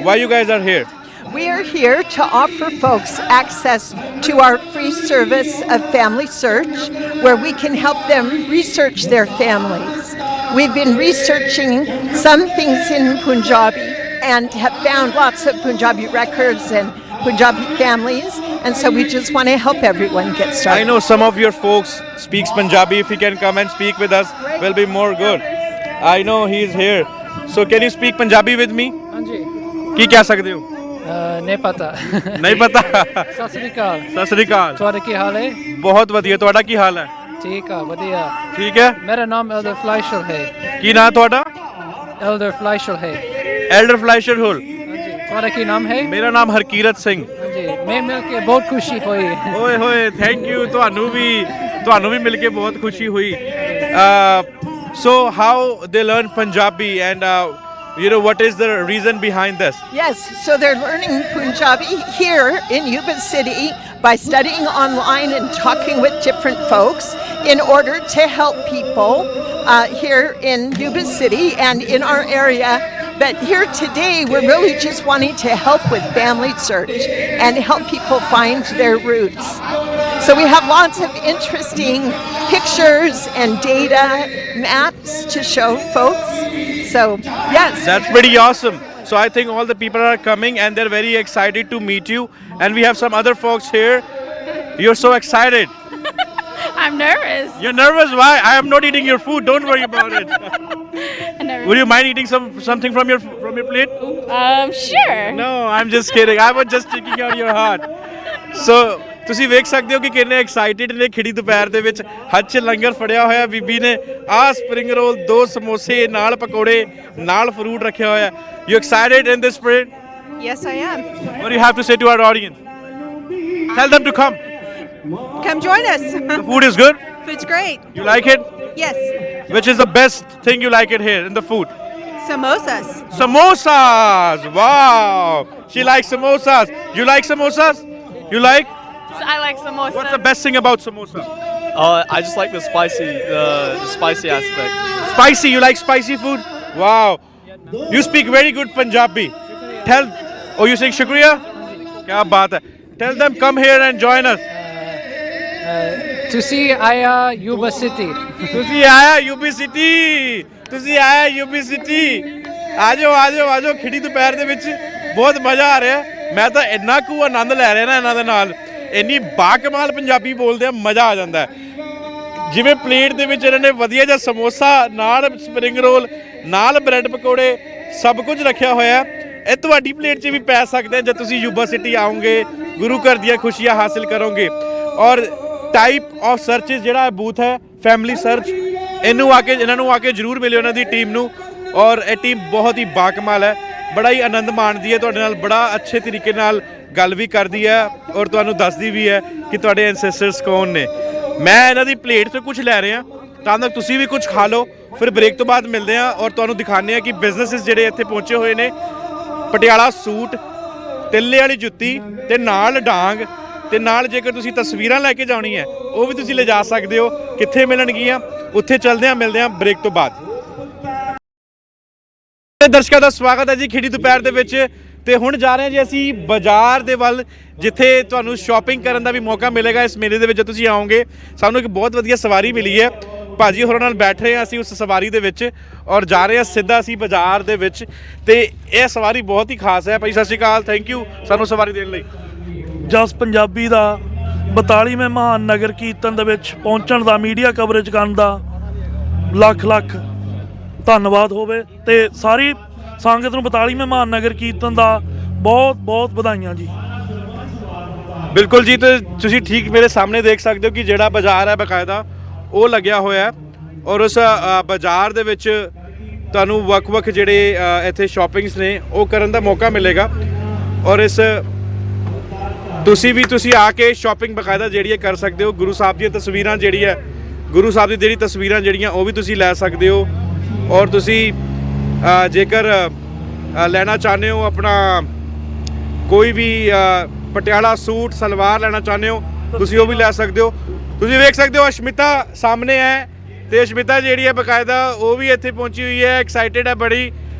Why you guys are here? We are here to offer folks access to our free service of Family Search, where we can help them research their families. We've been researching some things in Punjabi and have found lots of Punjabi records and Punjabi families, And so we just want to help everyone get started. I know some of your folks speaks Punjabi. If you can come and speak with us, will be more good. I know he is here. So can you speak Punjabi with me? ਹਾਂਜੀ ਕੀ ਕਹਿ ਸਕਦੇ ਹੋ? ਨਹੀਂ ਪਤਾ ਨਹੀਂ ਪਤਾ। ਸਤਿ ਸ੍ਰੀ ਅਕਾਲ ਸਤਿ ਸ੍ਰੀ ਅਕਾਲ। ਤੁਹਾਡਾ ਕੀ ਹਾਲ ਹੈ? ਬਹੁਤ ਵਧੀਆ, ਤੁਹਾਡਾ ਕੀ ਹਾਲ ਹੈ? ਠੀਕ ਆ ਵਧੀਆ। ਠੀਕ ਹੈ। ਮੇਰਾ ਨਾਮ ਐਲਡਰ ਫਲਾਈਸ਼ਰ ਹੈ। ਕੀ ਨਾਮ ਤੁਹਾਡਾ? ਐਲਡਰ ਫਲਾਈਸ਼ਰ ਹੈ। ਐਲਡਰ ਫਲਾਈਸ਼ਰ ਹੋਲ। ਹਾਂਜੀ ਤੁਹਾਡਾ ਕੀ ਨਾਮ ਹੈ? ਮੇਰਾ ਨਾਮ ਹਰਕੀਰਤ ਸਿੰਘ। ਹਾਂਜੀ ਮੈਂ ਮਿਲ ਕੇ ਬਹੁਤ ਖੁਸ਼ੀ ਹੋਈ। ਓਏ ਹੋਏ ਥੈਂਕ ਯੂ, ਤੁਹਾਨੂੰ ਵੀ ਮਿਲ ਕੇ ਬਹੁਤ ਖੁਸ਼ੀ ਹੋਈ। So how they learn Punjabi and what is the reason behind this? Yes, so they're learning Punjabi here in Yuba City by studying online and talking with different folks in order to help people here in Yuba City and in our area. But here today, we're really just wanting to help with family search and help people find their roots. So we have lots of interesting pictures and data maps to show folks. So, yes. That's pretty awesome. So I think all the people are coming and they're very excited to meet you. And we have some other folks here. You're so excited. I'm nervous. You're nervous? Why? I am not eating your food. Don't worry about it. Would you mind eating something from your plate? Sure. No, I'm just kidding. I was just taking out your heart. So ਤੁਸੀਂ ਵੇਖ ਸਕਦੇ ਹੋ ਕਿ ਕਿੰਨੇ excited ਨੇ। ਖਿੜੀ ਦੁਪਹਿਰ ਦੇ ਵਿੱਚ ਹੱਥ 'ਚ ਲੰਗਰ ਫੜਿਆ ਹੋਇਆ ਬੀਬੀ ਨੇ। ਆਹ ਸਪਰਿੰਗ ਰੋਲ, 2 ਸਮੋਸੇ ਨਾਲ ਪਕੌੜੇ ਨਾਲ ਫਰੂਟ ਰੱਖਿਆ ਹੋਇਆ। You excited in this spirit? Yes, I am. What do you have to say to our audience? Tell them to come. Come join us. The food is good. Food's great. You like it? Yes. Which is the best thing you like it here in the food? Samosas. Samosas. Wow. She likes samosas. You like samosas? You like? I like samosas. What's the best thing about samosa? I just like the spicy aspect. Spicy. You like spicy food? Wow. You speak very good Punjabi. You saying shukriya? Kya baat hai. Tell them come here and join us. To see Aya Yuba City. ਤੁਸੀਂ ਆਇਆ UP city. ਤੁਸੀਂ ਆਇਆ UP city. ਆਜੋ ਆਜੋ ਆਜੋ। ਖਿੜੀ ਦੁਪਹਿਰ ਦੇ ਵਿੱਚ ਬਹੁਤ ਮਜ਼ਾ ਆ ਰਿਹਾ। ਮੈਂ ਤਾਂ ਇੰਨਾ ਕੁ ਆਨੰਦ ਲੈ ਰਿਹਾ ਨਾ ਇਹਨਾਂ ਦੇ ਨਾਲ। ਇੰਨੀ ਬਾਕਮਾਲ ਪੰਜਾਬੀ ਬੋਲਦੇ ਆ, ਮਜ਼ਾ ਆ ਜਾਂਦਾ। ਜਿਵੇਂ ਪਲੇਟ ਦੇ ਵਿੱਚ ਇਹਨਾਂ ਨੇ ਵਧੀਆ ਜਿਹਾ ਸਮੋਸਾ ਨਾਲ ਸਪਰਿੰਗ ਰੋਲ ਨਾਲ ਬ੍ਰੈਡ ਪਕੌੜੇ ਸਭ ਕੁਝ ਰੱਖਿਆ ਹੋਇਆ। ਇਹ ਤੁਹਾਡੀ ਪਲੇਟ 'ਚ ਵੀ ਪੈ ਸਕਦੇ ਜਦ ਤੁਸੀਂ ਯੂਬਾ ਸਿਟੀ ਆਓਗੇ, ਗੁਰੂ ਘਰ ਦੀਆਂ ਖੁਸ਼ੀਆਂ ਹਾਸਿਲ ਕਰੋਗੇ। ਔਰ ਟਾਈਪ ਆਫ ਸਰਚਿਸ ਜਿਹੜਾ ਬੂਥ ਹੈ ਫੈਮਿਲੀ ਸਰਚ, ਇਹਨਾਂ ਨੂੰ ਆ ਕੇ ਜ਼ਰੂਰ ਮਿਲਿਓ ਇਹਨਾਂ ਦੀ ਟੀਮ ਨੂੰ। ਔਰ ਇਹ ਟੀਮ ਬਹੁਤ ਹੀ ਬਾਕਮਾਲ ਹੈ, ਬੜਾ ਹੀ ਆਨੰਦ ਮਾਣਦੀ ਹੈ ਤੁਹਾਡੇ ਨਾਲ, ਬੜਾ ਅੱਛੇ ਤਰੀਕੇ ਨਾਲ ਗੱਲ ਵੀ ਕਰਦੀ ਹੈ ਔਰ ਤੁਹਾਨੂੰ ਦੱਸਦੀ ਵੀ ਹੈ ਕਿ ਤੁਹਾਡੇ ਐਂਸੈਸਟਰਸ ਕੌਣ ਨੇ। ਮੈਂ ਇਹਨਾਂ ਦੀ ਪਲੇਟ ਤੋਂ ਕੁਝ ਲੈ ਰਿਹਾ, ਤਾਂ ਤੱਕ ਤੁਸੀਂ ਵੀ ਕੁਝ ਖਾ ਲਓ। ਫਿਰ ਬ੍ਰੇਕ ਤੋਂ ਬਾਅਦ ਮਿਲਦੇ ਹਾਂ ਔਰ ਤੁਹਾਨੂੰ ਦਿਖਾਉਂਦੇ ਹਾਂ ਕਿ ਬਿਜ਼ਨੈਸਿਸ ਜਿਹੜੇ ਇੱਥੇ ਪਹੁੰਚੇ ਹੋਏ ਨੇ। ਪਟਿਆਲਾ ਸੂਟ, ਤਿੱਲੇ ਵਾਲੀ ਜੁੱਤੀ ਤੇ ਨਾਲ ਡਾਂਗ ਤੇ ਨਾਲ ਜੇਕਰ ਤੁਸੀਂ ਤਸਵੀਰਾਂ ਲੈ ਕੇ ਜਾਣੀ ਹੈ ਉਹ ਵੀ ਤੁਸੀਂ ਲਿਜਾ ਸਕਦੇ ਹੋ। ਕਿੱਥੇ ਮਿਲਣਗੀਆਂ ਉੱਥੇ ਚੱਲਦੇ ਹਾਂ, ਮਿਲਦੇ ਹਾਂ ਬ੍ਰੇਕ ਤੋਂ ਬਾਅਦ। ਦਰਸ਼ਕਾਂ ਦਾ ਸਵਾਗਤ ਹੈ ਜੀ ਖਿੜੀ ਦੁਪਹਿਰ ਦੇ ਵਿੱਚ। ਤੇ ਹੁਣ ਜਾ ਰਹੇ ਹਾਂ ਜੀ ਅਸੀਂ ਬਾਜ਼ਾਰ ਦੇ ਵੱਲ, ਜਿੱਥੇ ਤੁਹਾਨੂੰ ਸ਼ਾਪਿੰਗ ਕਰਨ ਦਾ ਵੀ ਮੌਕਾ ਮਿਲੇਗਾ। ਇਸ ਮੇਲੇ ਦੇ ਵਿੱਚ ਤੁਸੀਂ ਆਓਗੇ। ਸਾਨੂੰ ਇੱਕ ਬਹੁਤ ਵਧੀਆ ਸਵਾਰੀ ਮਿਲੀ ਹੈ, ਭਾਜੀ ਹੋਰਾਂ ਨਾਲ ਬੈਠ ਰਹੇ ਹਾਂ ਅਸੀਂ ਉਸ ਸਵਾਰੀ ਦੇ ਵਿੱਚ ਔਰ ਜਾ ਰਹੇ ਹਾਂ ਸਿੱਧਾ ਅਸੀਂ ਬਾਜ਼ਾਰ ਦੇ ਵਿੱਚ। ਤੇ ਇਹ ਸਵਾਰੀ ਬਹੁਤ ਹੀ ਖਾਸ ਹੈ। ਭਾਈ ਸਤਿ ਸ਼੍ਰੀ ਅਕਾਲ, ਥੈਂਕ ਯੂ ਸਾਨੂੰ ਸਵਾਰੀ ਦੇਣ ਲਈ। ਜਸ ਪੰਜਾਬੀ ਦਾ 42ਵੇਂ ਮਹਾਨ ਨਗਰ ਕੀਰਤਨ ਦੇ ਵਿੱਚ ਪਹੁੰਚਣ ਦਾ, ਮੀਡੀਆ ਕਵਰੇਜ ਕਰਨ ਦਾ ਲੱਖ ਲੱਖ ਧੰਨਵਾਦ ਹੋਵੇ। ਤੇ ਸਾਰੀ ਸੰਗਤ ਨੂੰ 42ਵੇਂ ਮਹਾਨ ਨਗਰ ਕੀਰਤਨ ਦਾ ਬਹੁਤ ਬਹੁਤ ਵਧਾਈਆਂ ਜੀ। ਬਿਲਕੁਲ ਜੀ, ਤੇ ਤੁਸੀਂ ਠੀਕ ਮੇਰੇ ਸਾਹਮਣੇ ਦੇਖ ਸਕਦੇ ਹੋ ਕਿ ਜਿਹੜਾ ਬਾਜ਼ਾਰ ਹੈ ਬਕਾਇਦਾ ਉਹ ਲੱਗਿਆ ਹੋਇਆ ਹੈ ਔਰ ਉਸ ਬਾਜ਼ਾਰ ਦੇ ਵਿੱਚ ਤੁਹਾਨੂੰ ਵੱਖ-ਵੱਖ ਜਿਹੜੇ ਇੱਥੇ ਸ਼ਾਪਿੰਗਸ ਨੇ ਉਹ ਕਰਨ ਦਾ ਮੌਕਾ ਮਿਲੇਗਾ। ਔਰ ਤੁਸੀਂ ਆ ਕੇ ਸ਼ਾਪਿੰਗ ਬਕਾਇਦਾ ਜਿਹੜੀ ਹੈ ਕਰ ਸਕਦੇ ਹੋ। ਗੁਰੂ ਸਾਹਿਬ ਦੀਆਂ ਤਸਵੀਰਾਂ ਗੁਰੂ ਸਾਹਿਬ ਦੀ ਤਸਵੀਰਾਂ ਜਿਹੜੀਆਂ ਉਹ ਵੀ ਤੁਸੀਂ ਲੈ ਸਕਦੇ ਹੋ। ਔਰ ਤੁਸੀਂ ਜੇਕਰ ਲੈਣਾ ਚਾਹੁੰਦੇ ਹੋ ਆਪਣਾ ਕੋਈ ਵੀ ਪਟਿਆਲਾ ਸੂਟ ਸਲਵਾਰ ਲੈਣਾ ਚਾਹੁੰਦੇ ਹੋ ਤੁਸੀਂ ਉਹ ਵੀ ਲੈ ਸਕਦੇ ਹੋ। ਤੁਸੀਂ ਵੇਖ ਸਕਦੇ ਹੋ ਅਸ਼ਮਿਤਾ ਸਾਹਮਣੇ ਹੈ ਤੇ ਅਸ਼ਮਿਤਾ ਜਿਹੜੀ ਹੈ ਬਕਾਇਦਾ ਉਹ ਵੀ ਇੱਥੇ ਪਹੁੰਚੀ ਹੋਈ ਹੈ, ਐਕਸਾਈਟਿਡ ਹੈ ਬੜੀ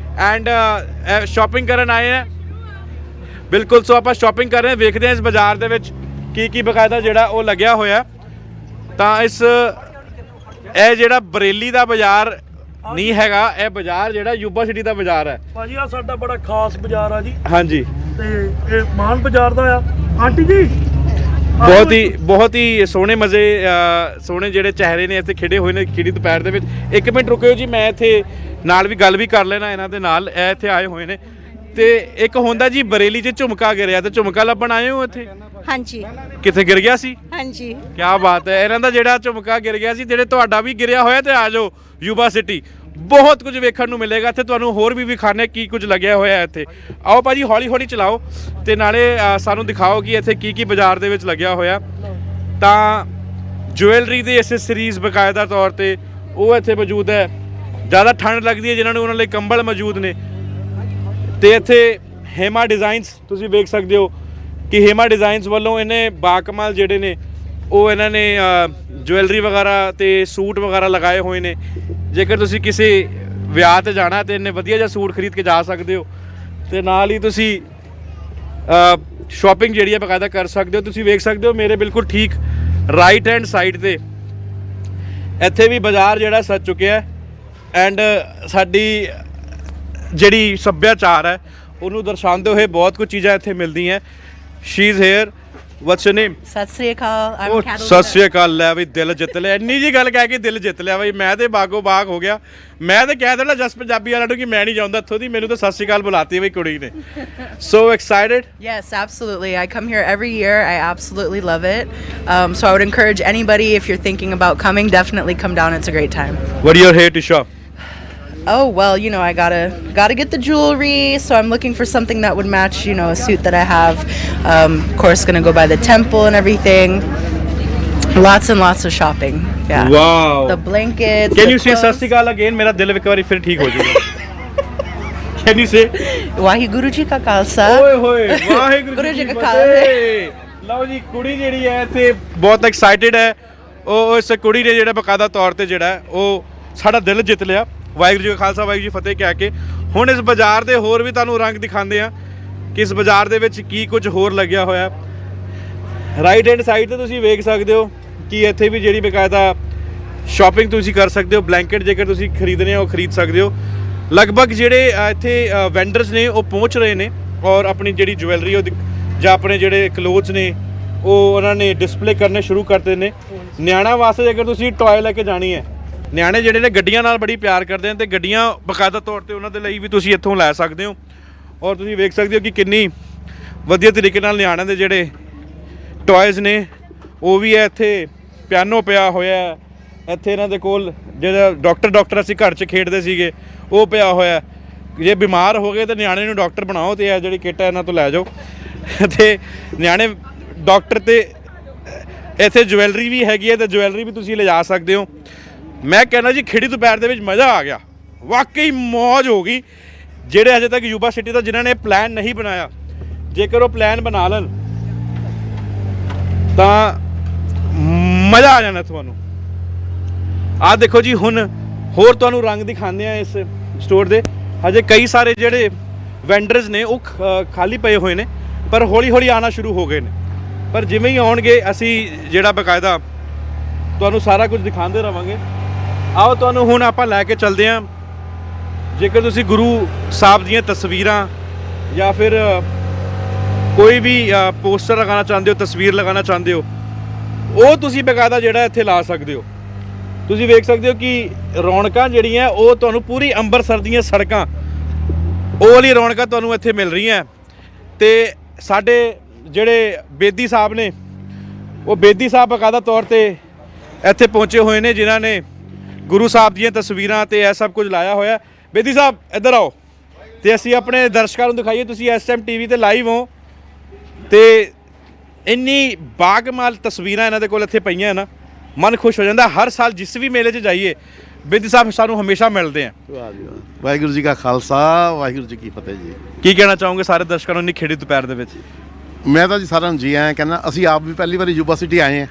ਐਂਡ ਸ਼ਾਪਿੰਗ ਕਰਨ ਆਏ ਹੈ। ਬਿਲਕੁਲ, ਸੋ ਆਪਾਂ ਸ਼ਾਪਿੰਗ ਕਰ ਰਹੇ ਹਾਂ, ਵੇਖਦੇ ਹਾਂ ਇਸ ਬਾਜ਼ਾਰ ਦੇ ਵਿੱਚ ਕੀ ਬਕਾਇਦਾ ਜਿਹੜਾ ਉਹ ਲੱਗਿਆ ਹੋਇਆ। ਤਾਂ ਇਹ ਜਿਹੜਾ ਬਰੇਲੀ ਦਾ ਬਾਜ਼ਾਰ ਨਹੀਂ ਹੈਗਾ, ਇਹ ਬਾਜ਼ਾਰ ਜਿਹੜਾ ਯੂਬਾ ਸਿਟੀ ਦਾ ਬਾਜ਼ਾਰ ਹੈ। ਭਾਜੀ ਆ ਸਾਡਾ ਬੜਾ ਖਾਸ ਬਾਜ਼ਾਰ ਆ ਜੀ। ਹਾਂਜੀ, ਤੇ ਇਹ ਮਾਨ ਬਾਜ਼ਾਰ ਦਾ ਆ। ਆਂਟੀ ਜੀ ਬਹੁਤ ਹੀ ਸੋਹਣੇ ਮਜ਼ੇ ਸੋਹਣੇ ਜਿਹੜੇ ਚਿਹਰੇ ਨੇ ਇੱਥੇ ਖਿੜੇ ਹੋਏ ਨੇ ਖਿੜੀ ਦੁਪਹਿਰ ਦੇ ਵਿੱਚ। 1 ਮਿੰਟ ਰੁਕਿਓ ਜੀ, ਮੈਂ ਇੱਥੇ ਨਾਲ ਵੀ ਗੱਲ ਵੀ ਕਰ ਲੈਣਾ ਇਹਨਾਂ ਦੇ ਨਾਲ। ਇਹ ਇੱਥੇ ਆਏ ਹੋਏ ਨੇ ਤੇ ਇੱਕ ਹੁੰਦਾ ਜੀ ਬਰੇਲੀ 'ਚ ਝੁਮਕਾ ਗਿਰਿਆ ਤੇ ਝੁਮਕਾ ਲੱਭਣ ਆਏ ਹੋ ਇੱਥੇ? ਹਾਂਜੀ ਕਿੱਥੇ ਗਿਰ ਗਿਆ ਸੀ? ਹਾਂਜੀ ਕੀ ਬਾਤ ਹੈ। ਇਹਨਾਂ ਦਾ ਜਿਹੜਾ ਝੁਮਕਾ ਗਿਰ ਗਿਆ ਸੀ, ਜਿਹੜੇ ਤੁਹਾਡਾ ਵੀ ਗਿਰਿਆ ਹੋਇਆ ਤੇ ਆ ਜਾਓ ਯੂਬਾ ਸਿਟੀ, ਬਹੁਤ ਕੁਝ ਵੇਖਣ ਨੂੰ ਮਿਲੇਗਾ ਇੱਥੇ। ਤੁਹਾਨੂੰ ਹੋਰ ਵੀ ਵਿਖਾਣੇ ਕੀ ਕੁਝ ਲੱਗਿਆ ਹੋਇਆ ਇੱਥੇ। ਆਓ ਭਾਜੀ ਹੌਲੀ ਹੌਲੀ ਚਲਾਓ ਤੇ ਨਾਲੇ ਸਾਨੂੰ ਦਿਖਾਓ ਕਿ ਇੱਥੇ ਕੀ ਬਾਜ਼ਾਰ ਦੇ ਵਿੱਚ ਲੱਗਿਆ ਹੋਇਆ। ਤਾਂ ਜੁਐਲਰੀ ਦੇ ਐਕਸੈਸਰੀਜ਼ ਬਕਾਇਦਾ ਤੌਰ ਤੇ ਉਹ ਇੱਥੇ ਮੌਜੂਦ ਹੈ। ਜ਼ਿਆਦਾ ਠੰਡ ਲੱਗਦੀ ਹੈ ਜਿਨ੍ਹਾਂ ਨੂੰ, ਉਹਨਾਂ ਲਈ ਕੰਬਲ ਮੌਜੂਦ ਨੇ। ਤੇ ਇੱਥੇ ਹੇਮਾ ਡਿਜ਼ਾਈਨਸ ਤੁਸੀਂ ਵੇਖ ਸਕਦੇ ਹੋ ਕਿ ਹੇਮਾ ਡਿਜ਼ਾਈਨਸ ਵੱਲੋਂ ਇਹਨੇ ਬਾਕਮਾਲ ਜਿਹੜੇ ਨੇ ਉਹ ਇਹਨਾਂ ਨੇ ਜੁਐਲਰੀ ਵਗੈਰਾ ਤੇ ਸੂਟ ਵਗੈਰਾ ਲਗਾਏ ਹੋਏ ਨੇ। ਜੇਕਰ ਤੁਸੀਂ ਕਿਸੇ ਵਿਆਹ ਤੇ ਜਾਣਾ ਤੇ ਇਹਨੇ ਵਧੀਆ ਜਿਹਾ ਸੂਟ ਖਰੀਦ ਕੇ ਜਾ ਸਕਦੇ ਹੋ ਤੇ ਨਾਲ ਹੀ ਤੁਸੀਂ ਸ਼ਾਪਿੰਗ ਜਿਹੜੀ ਹੈ ਬਕਾਇਦਾ ਕਰ ਸਕਦੇ ਹੋ। ਤੁਸੀਂ ਵੇਖ ਸਕਦੇ ਹੋ ਮੇਰੇ ਬਿਲਕੁਲ ਠੀਕ ਰਾਈਟ ਹੈਂਡ ਸਾਈਡ ਤੇ ਇੱਥੇ ਵੀ ਬਾਜ਼ਾਰ ਜਿਹੜਾ ਸੱਜ ਚੁੱਕਿਆ ਐਂਡ ਸਾਡੀ ਜਿਹੜੀ ਸੱਭਿਆਚਾਰ ਹੈ ਉਹਨੂੰ ਦਰਸਾਉਂਦੇ ਹੋਏ ਬਹੁਤ ਕੁਝ ਚੀਜ਼ਾਂ ਇੱਥੇ ਮਿਲਦੀਆਂ। ਸ਼ੀ ਇਜ਼ ਹੇਅਰ, ਵਾਟਸ ਯਰ ਨੇਮ? ਸਤਿ ਸ੍ਰੀ ਅਕਾਲ, ਉਹ ਸਤਿ ਸ੍ਰੀ ਅਕਾਲ। ਲੈ ਬਈ ਦਿਲ ਜਿੱਤ ਲਿਆ, ਇੰਨੀ ਜੀ ਗੱਲ ਕਹਿ ਕੇ ਦਿਲ ਜਿੱਤ ਲਿਆ ਬਈ। ਮੈਂ ਤੇ ਬਾਗੋ ਬਾਗ ਹੋ ਗਿਆ। ਮੈਂ ਤੇ ਕਹਿ ਦੇਣਾ ਜਸ ਪੰਜਾਬੀ ਵਾਲਾ ਨੂੰ ਕਿ ਮੈਂ ਨਹੀਂ ਜਾਉਂਦਾ ਇੱਥੋਂ ਦੀ, ਮੈਨੂੰ ਤਾਂ ਸਤਿ ਸ੍ਰੀ ਅਕਾਲ ਬੁਲਾਤੀ ਬਈ ਕੁੜੀ ਨੇ। ਸੋ excited? Yes, absolutely. I come here every year. I absolutely love it. So I would encourage anybody, if you're thinking about coming, definitely come down. It's a great time. What are you here to shop? Oh well, you know, I gotta get the jewelry. So I'm looking for something that would match, you know, a suit that I have. Of course, gonna go by the temple and everything. Lots and lots of shopping. Yeah. Wow. The blankets. Can the you say clothes. Sat Sri Akal again? ਮੇਰਾ ਦਿਲ ਇੱਕ ਵਾਰੀ ਫਿਰ ਠੀਕ ਹੋ ਜਾਊਗਾ। Can you say? Waheguru ji ka khalsa. ਓਏ ਹੋਏ ਵਾਹਿਗੁਰੂ ਗੁਰੂ ਜੀ ਕੀ ਕਾ ਫਤਿਹ। ਲਓ ਜੀ ਕੁੜੀ ਜਿਹੜੀ ਹੈ ਇੱਥੇ ਬਹੁਤ ਐਕਸਾਈਟਿਡ ਹੈ। ਉਹ ਇਸ ਕੁੜੀ ਨੇ ਜਿਹੜਾ ਬਕਾਇਦਾ ਤੌਰ ਤੇ ਜਿਹੜਾ ਉਹ ਸਾਡਾ ਦਿਲ ਜਿੱਤ ਲਿਆ। ਵਾਹਿਗੁਰੂ ਜੀ ਕਾ ਖਾਲਸਾ ਵਾਹਿਗੁਰੂ ਜੀ ਫਤਿਹ ਕਹਿ ਕੇ। ਹੁਣ ਇਸ ਬਾਜ਼ਾਰ ਦੇ ਹੋਰ ਵੀ ਤੁਹਾਨੂੰ ਰੰਗ ਦਿਖਾਉਂਦੇ ਆ ਕਿ ਇਸ ਬਾਜ਼ਾਰ ਦੇ ਵਿੱਚ ਕੀ ਕੁਝ ਹੋਰ ਲੱਗਿਆ ਹੋਇਆ। ਰਾਈਟ ਹੈਂਡ ਸਾਈਡ ਤੇ ਤੁਸੀਂ ਵੇਖ ਸਕਦੇ ਹੋ ਕਿ ਇੱਥੇ ਵੀ ਜਿਹੜੀ ਬਕਾਇਦਾ ਸ਼ਾਪਿੰਗ ਤੁਸੀਂ ਕਰ ਸਕਦੇ ਹੋ। ਬਲੈਂਕਟ ਜੇਕਰ ਤੁਸੀਂ ਖਰੀਦਣੇ ਆ ਉਹ ਖਰੀਦ ਸਕਦੇ ਹੋ। ਲਗਭਗ ਜਿਹੜੇ ਇੱਥੇ ਵੈਂਡਰਸ ਨੇ ਉਹ ਪਹੁੰਚ ਰਹੇ ਨੇ ਔਰ ਆਪਣੀ ਜਿਹੜੀ ਜੁਐਲਰੀ ਉਹ ਜਾਂ ਆਪਣੇ ਜਿਹੜੇ ਕਲੋਥਸ ਨੇ ਉਹ ਉਹਨਾਂ ਨੇ ਡਿਸਪਲੇ ਕਰਨੇ ਸ਼ੁਰੂ ਕਰਤੇ ਨੇ। ਨਿਆਣਾ ਵਾਸਤੇ ਜੇਕਰ ਤੁਸੀਂ ਟੌਏ ਲੈ ਕੇ ਜਾਣੀ ਹੈ, ਨਿਆਣੇ ਜਿਹੜੇ ਨੇ ਗੱਡੀਆਂ ਨਾਲ ਬੜੀ ਪਿਆਰ ਕਰਦੇ ਨੇ ਤੇ ਗੱਡੀਆਂ ਬਕਾਇਦਾ ਤੌਰ ਤੇ ਉਹਨਾਂ ਦੇ ਲਈ ਵੀ ਤੁਸੀਂ ਇੱਥੋਂ ਲੈ ਸਕਦੇ ਹੋ। ਔਰ ਤੁਸੀਂ ਵੇਖ ਸਕਦੇ ਹੋ ਕਿ ਕਿੰਨੀ ਵਧੀਆ ਤਰੀਕੇ ਨਾਲ ਨਿਆਣਿਆਂ ਦੇ ਜਿਹੜੇ ਟੌਇਜ਼ ਨੇ ਉਹ ਵੀ ਹੈ। ਇੱਥੇ ਪਿਆਨੋ ਪਿਆ ਹੋਇਆ, ਇੱਥੇ ਇਹਨਾਂ ਦੇ ਕੋਲ ਜਿਹੜਾ ਡਾਕਟਰ ਅਸੀਂ ਘਰ 'ਚ ਖੇਡਦੇ ਸੀਗੇ ਉਹ ਪਿਆ ਹੋਇਆ। ਜੇ ਬਿਮਾਰ ਹੋ ਗਏ ਤਾਂ ਨਿਆਣੇ ਨੂੰ ਡਾਕਟਰ ਬਣਾਓ ਤੇ ਇਹ ਜਿਹੜੀ ਕਿੱਟ ਹੈ ਇਹਨਾਂ ਤੋਂ ਲੈ ਜਾਓ ਤੇ ਨਿਆਣੇ ਡਾਕਟਰ। ਤੇ ਇੱਥੇ ਜੁਐਲਰੀ ਵੀ ਹੈਗੀ ਹੈ ਤੇ ਜੁਐਲਰੀ ਵੀ ਤੁਸੀਂ ਲਿਜਾ ਸਕਦੇ ਹੋ। ਮੈਂ ਕਹਿੰਦਾ ਜੀ ਖਿੜੀ ਦੁਪਹਿਰ ਦੇ ਵਿੱਚ ਮਜ਼ਾ ਆ ਗਿਆ, ਵਾਕਈ ਮੌਜ ਹੋ ਗਈ। ਜਿਹੜੇ ਅਜੇ ਤੱਕ ਯੂਬਾ ਸਿਟੀ ਦਾ ਜਿਨ੍ਹਾਂ ਨੇ ਪਲਾਨ ਨਹੀਂ ਬਣਾਇਆ, ਜੇਕਰ ਉਹ ਪਲਾਨ ਬਣਾ ਲੈਣ ਤਾਂ ਮਜ਼ਾ ਆ ਜਾਣਾ ਤੁਹਾਨੂੰ। ਆਹ ਦੇਖੋ ਜੀ, ਹੁਣ ਹੋਰ ਤੁਹਾਨੂੰ ਰੰਗ ਦਿਖਾਉਂਦੇ ਆ ਇਸ ਸਟੋਰ ਦੇ। ਹਜੇ ਕਈ ਸਾਰੇ ਜਿਹੜੇ ਵੈਂਡਰਸ ਨੇ ਉਹ ਖਾਲੀ ਪਏ ਹੋਏ ਨੇ ਪਰ ਹੌਲੀ ਹੌਲੀ ਆਉਣਾ ਸ਼ੁਰੂ ਹੋ ਗਏ ਨੇ। ਪਰ ਜਿਵੇਂ ਹੀ ਆਉਣਗੇ ਅਸੀਂ ਜਿਹੜਾ ਬਕਾਇਦਾ ਤੁਹਾਨੂੰ ਸਾਰਾ ਕੁਝ ਦਿਖਾਉਂਦੇ ਰਵਾਂਗੇ। ਆਓ ਤੁਹਾਨੂੰ ਹੁਣ ਆਪਾਂ ਲੈ ਕੇ ਚੱਲਦੇ ਹਾਂ। ਜੇਕਰ ਤੁਸੀਂ ਗੁਰੂ ਸਾਹਿਬ ਦੀਆਂ ਤਸਵੀਰਾਂ ਜਾਂ ਫਿਰ ਕੋਈ ਵੀ ਪੋਸਟਰ ਲਗਾਉਣਾ ਚਾਹੁੰਦੇ ਹੋ, ਤਸਵੀਰ ਲਗਾਉਣਾ ਚਾਹੁੰਦੇ ਹੋ, ਉਹ ਤੁਸੀਂ ਬਕਾਇਦਾ ਜਿਹੜਾ ਇੱਥੇ ਲਾ ਸਕਦੇ ਹੋ। ਤੁਸੀਂ ਵੇਖ ਸਕਦੇ ਹੋ ਕਿ ਰੌਣਕਾਂ ਜਿਹੜੀਆਂ ਉਹ ਤੁਹਾਨੂੰ ਪੂਰੀ ਅੰਮ੍ਰਿਤਸਰ ਦੀਆਂ ਸੜਕਾਂ ਉਹ ਵਾਲੀ ਰੌਣਕਾਂ ਤੁਹਾਨੂੰ ਇੱਥੇ ਮਿਲ ਰਹੀਆਂ। ਤੇ ਸਾਡੇ ਜਿਹੜੇ ਬੇਦੀ ਸਾਹਿਬ ਨੇ ਉਹ ਬੇਦੀ ਸਾਹਿਬ ਬਕਾਇਦਾ ਤੌਰ ਤੇ ਇੱਥੇ ਪਹੁੰਚੇ ਹੋਏ ਨੇ ਜਿਨ੍ਹਾਂ ਨੇ ਗੁਰੂ ਸਾਹਿਬ ਦੀਆਂ ਤਸਵੀਰਾਂ ਤੇ ਇਹ ਸਭ ਕੁਝ ਲਾਇਆ ਹੋਇਆ। ਬੇਦੀ ਸਾਹਿਬ ਇੱਧਰ ਆਓ ਤੇ ਅਸੀਂ ਆਪਣੇ ਦਰਸ਼ਕਾਂ ਨੂੰ ਦਿਖਾਈਏ। ਤੁਸੀਂ SM TV ਤੇ ਲਾਈਵ ਹੋ ਤੇ ਇੰਨੀ ਬਾਕਮਾਲ ਤਸਵੀਰਾਂ ਇਹਨਾਂ ਦੇ ਕੋਲ ਇੱਥੇ ਪਈਆਂ ਨਾ, ਮਨ ਖੁਸ਼ ਹੋ ਜਾਂਦਾ। ਹਰ ਸਾਲ ਜਿਸ ਵੀ ਮੇਲੇ 'ਚ ਜਾਈਏ ਬੇਦੀ ਸਾਹਿਬ ਸਾਨੂੰ ਹਮੇਸ਼ਾ ਮਿਲਦੇ ਆ। ਵਾਹਿਗੁਰੂ ਜੀ ਕਾ ਖਾਲਸਾ ਵਾਹਿਗੁਰੂ ਜੀ ਕੀ ਫਤਿਹ ਜੀ। ਕੀ ਕਹਿਣਾ ਚਾਹੋਗੇ ਸਾਰੇ ਦਰਸ਼ਕਾਂ ਨੂੰ ਇੰਨੀ ਖਿੜੀ ਦੁਪਹਿਰ ਦੇ ਵਿੱਚ? ਮੈਂ ਤਾਂ ਜੀ ਸਾਰਿਆਂ ਨੂੰ ਜੀ ਆਇਆਂ ਕਹਿੰਦਾ। ਅਸੀਂ ਆਪ ਵੀ ਪਹਿਲੀ ਵਾਰੀ ਯੂਬਾ ਸਿਟੀ ਆਏ ਆ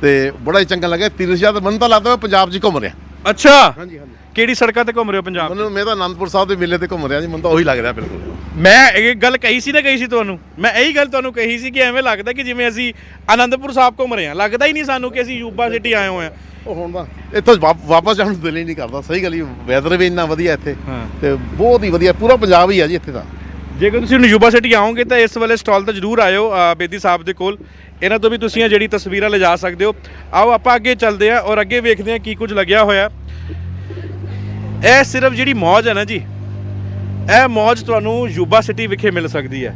ਤੇ ਬੜਾ ਹੀ ਚੰਗਾ ਲੱਗਿਆ। ਤਿਰਸ਼ਾ ਤਾਂ ਮੈਨੂੰ ਤਾਂ ਲੱਗਦਾ ਪੰਜਾਬ 'ਚ ਘੁੰਮ ਰਿਹਾ। ਅੱਛਾ, ਹਾਂਜੀ ਹਾਂਜੀ। ਕਿਹੜੀ ਸੜਕਾਂ ਤੇ ਘੁੰਮ ਰਹੇ ਹੋ ਪੰਜਾਬ? ਮੈਂ ਤਾਂ ਅਨੰਦਪੁਰ ਸਾਹਿਬ ਦੇ ਮੇਲੇ ਤੇ ਘੁੰਮ ਰਿਹਾ ਜੀ। ਮੈਨੂੰ ਤਾਂ ਉਹੀ ਲੱਗ ਰਿਹਾ ਬਿਲਕੁਲ। ਮੈਂ ਇਹ ਗੱਲ ਕਹੀ ਸੀ ਤੁਹਾਨੂੰ, ਮੈਂ ਇਹੀ ਗੱਲ ਤੁਹਾਨੂੰ ਕਹੀ ਸੀ ਕਿ ਐਵੇਂ ਲੱਗਦਾ ਕਿ ਜਿਵੇਂ ਅਸੀਂ ਅਨੰਦਪੁਰ ਸਾਹਿਬ ਘੁੰਮ ਰਹੇ ਹਾਂ। ਲੱਗਦਾ ਹੀ ਨਹੀਂ ਸਾਨੂੰ ਕਿ ਅਸੀਂ ਯੂਬਾ ਸਿਟੀ ਆਏ ਹੋਏ ਹਾਂ। ਉਹ ਹੁਣ ਤਾਂ ਇੱਥੋਂ ਵਾਪਸ ਜਾਣ ਨੂੰ ਦਿਲ ਹੀ ਨਹੀਂ ਕਰਦਾ। ਸਹੀ ਗੱਲ ਹੀ, ਵੈਦਰ ਵੀ ਇੰਨਾ ਵਧੀਆ ਇੱਥੇ ਹਾਂ। ਤੇ ਬਹੁਤ ਹੀ ਵਧੀਆ। ਪੂਰਾ ਪੰਜਾਬ ਹੀ ਆ ਜੀ ਇੱਥੇ ਤਾਂ। ਜੇਕਰ ਤੁਸੀਂ ਹੁਣ ਯੂਬਾ ਸਿਟੀ ਆਓਗੇ ਤਾਂ ਇਸ ਵਾਲੇ ਸਟਾਲ ਤੇ ਜ਼ਰੂਰ ਆਇਓ ਬੇਦੀ ਸਾਹਿਬ ਦੇ ਕੋਲ। ਇਹਨਾਂ ਤੋਂ ਵੀ ਤੁਸੀਂ ਜਿਹੜੀ ਤਸਵੀਰਾਂ ਲਿਜਾ ਸਕਦੇ ਹੋ। ਆਓ ਆਪਾਂ ਅੱਗੇ ਚੱਲਦੇ ਹਾਂ ਔਰ ਅੱਗੇ ਵੇਖਦੇ ਹਾਂ ਕੀ ਕੁਝ ਲੱਗਿਆ ਹੋਇਆ। ਇਹ ਸਿਰਫ ਜਿਹੜੀ ਮੌਜ ਹੈ ਨਾ ਜੀ, ਇਹ ਮੌਜ ਤੁਹਾਨੂੰ ਯੂਬਾ ਸਿਟੀ ਵਿਖੇ ਮਿਲ ਸਕਦੀ ਹੈ।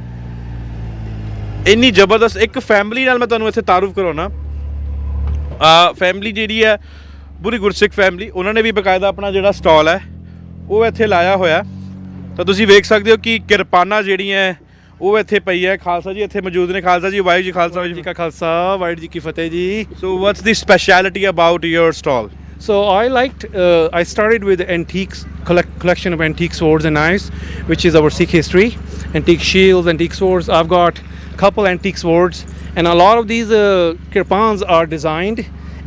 ਇੰਨੀ ਜ਼ਬਰਦਸਤ ਇੱਕ ਫੈਮਿਲੀ ਨਾਲ ਮੈਂ ਤੁਹਾਨੂੰ ਇੱਥੇ ਤਾਰੂਫ ਕਰਾਉਣਾ। ਫੈਮਿਲੀ ਜਿਹੜੀ ਹੈ ਪੂਰੀ ਗੁਰਸਿੱਖ ਫੈਮਿਲੀ, ਉਹਨਾਂ ਨੇ ਵੀ ਬਕਾਇਦਾ ਆਪਣਾ ਜਿਹੜਾ ਸਟਾਲ ਹੈ ਉਹ ਇੱਥੇ ਲਾਇਆ ਹੋਇਆ। ਤਾਂ ਤੁਸੀਂ ਵੇਖ ਸਕਦੇ ਹੋ ਕਿ ਕਿਰਪਾਨਾਂ ਜਿਹੜੀਆਂ ਉਹ ਇੱਥੇ ਪਈ ਹੈ। ਖਾਲਸਾ ਜੀ ਇੱਥੇ ਮੌਜੂਦ ਨੇ। ਖਾਲਸਾ ਜੀ, ਵਾਹਿਗੁਰੂ ਜੀ ਖਾਲਸਾ, ਵਾਹਿਗੁਰੂ ਜੀ ਜੀ ਕਾ ਖਾਲਸਾ, ਵਾਹਿਗੁਰੂ ਜੀ ਕੀ ਫਤਿਹ ਜੀ। So what's the speciality about your stall? So I started with antiques collection of antique swords and knives, which is our Sikh history. Antique shields, antique swords. I've got a couple antique swords, and a lot of these kirpans are designed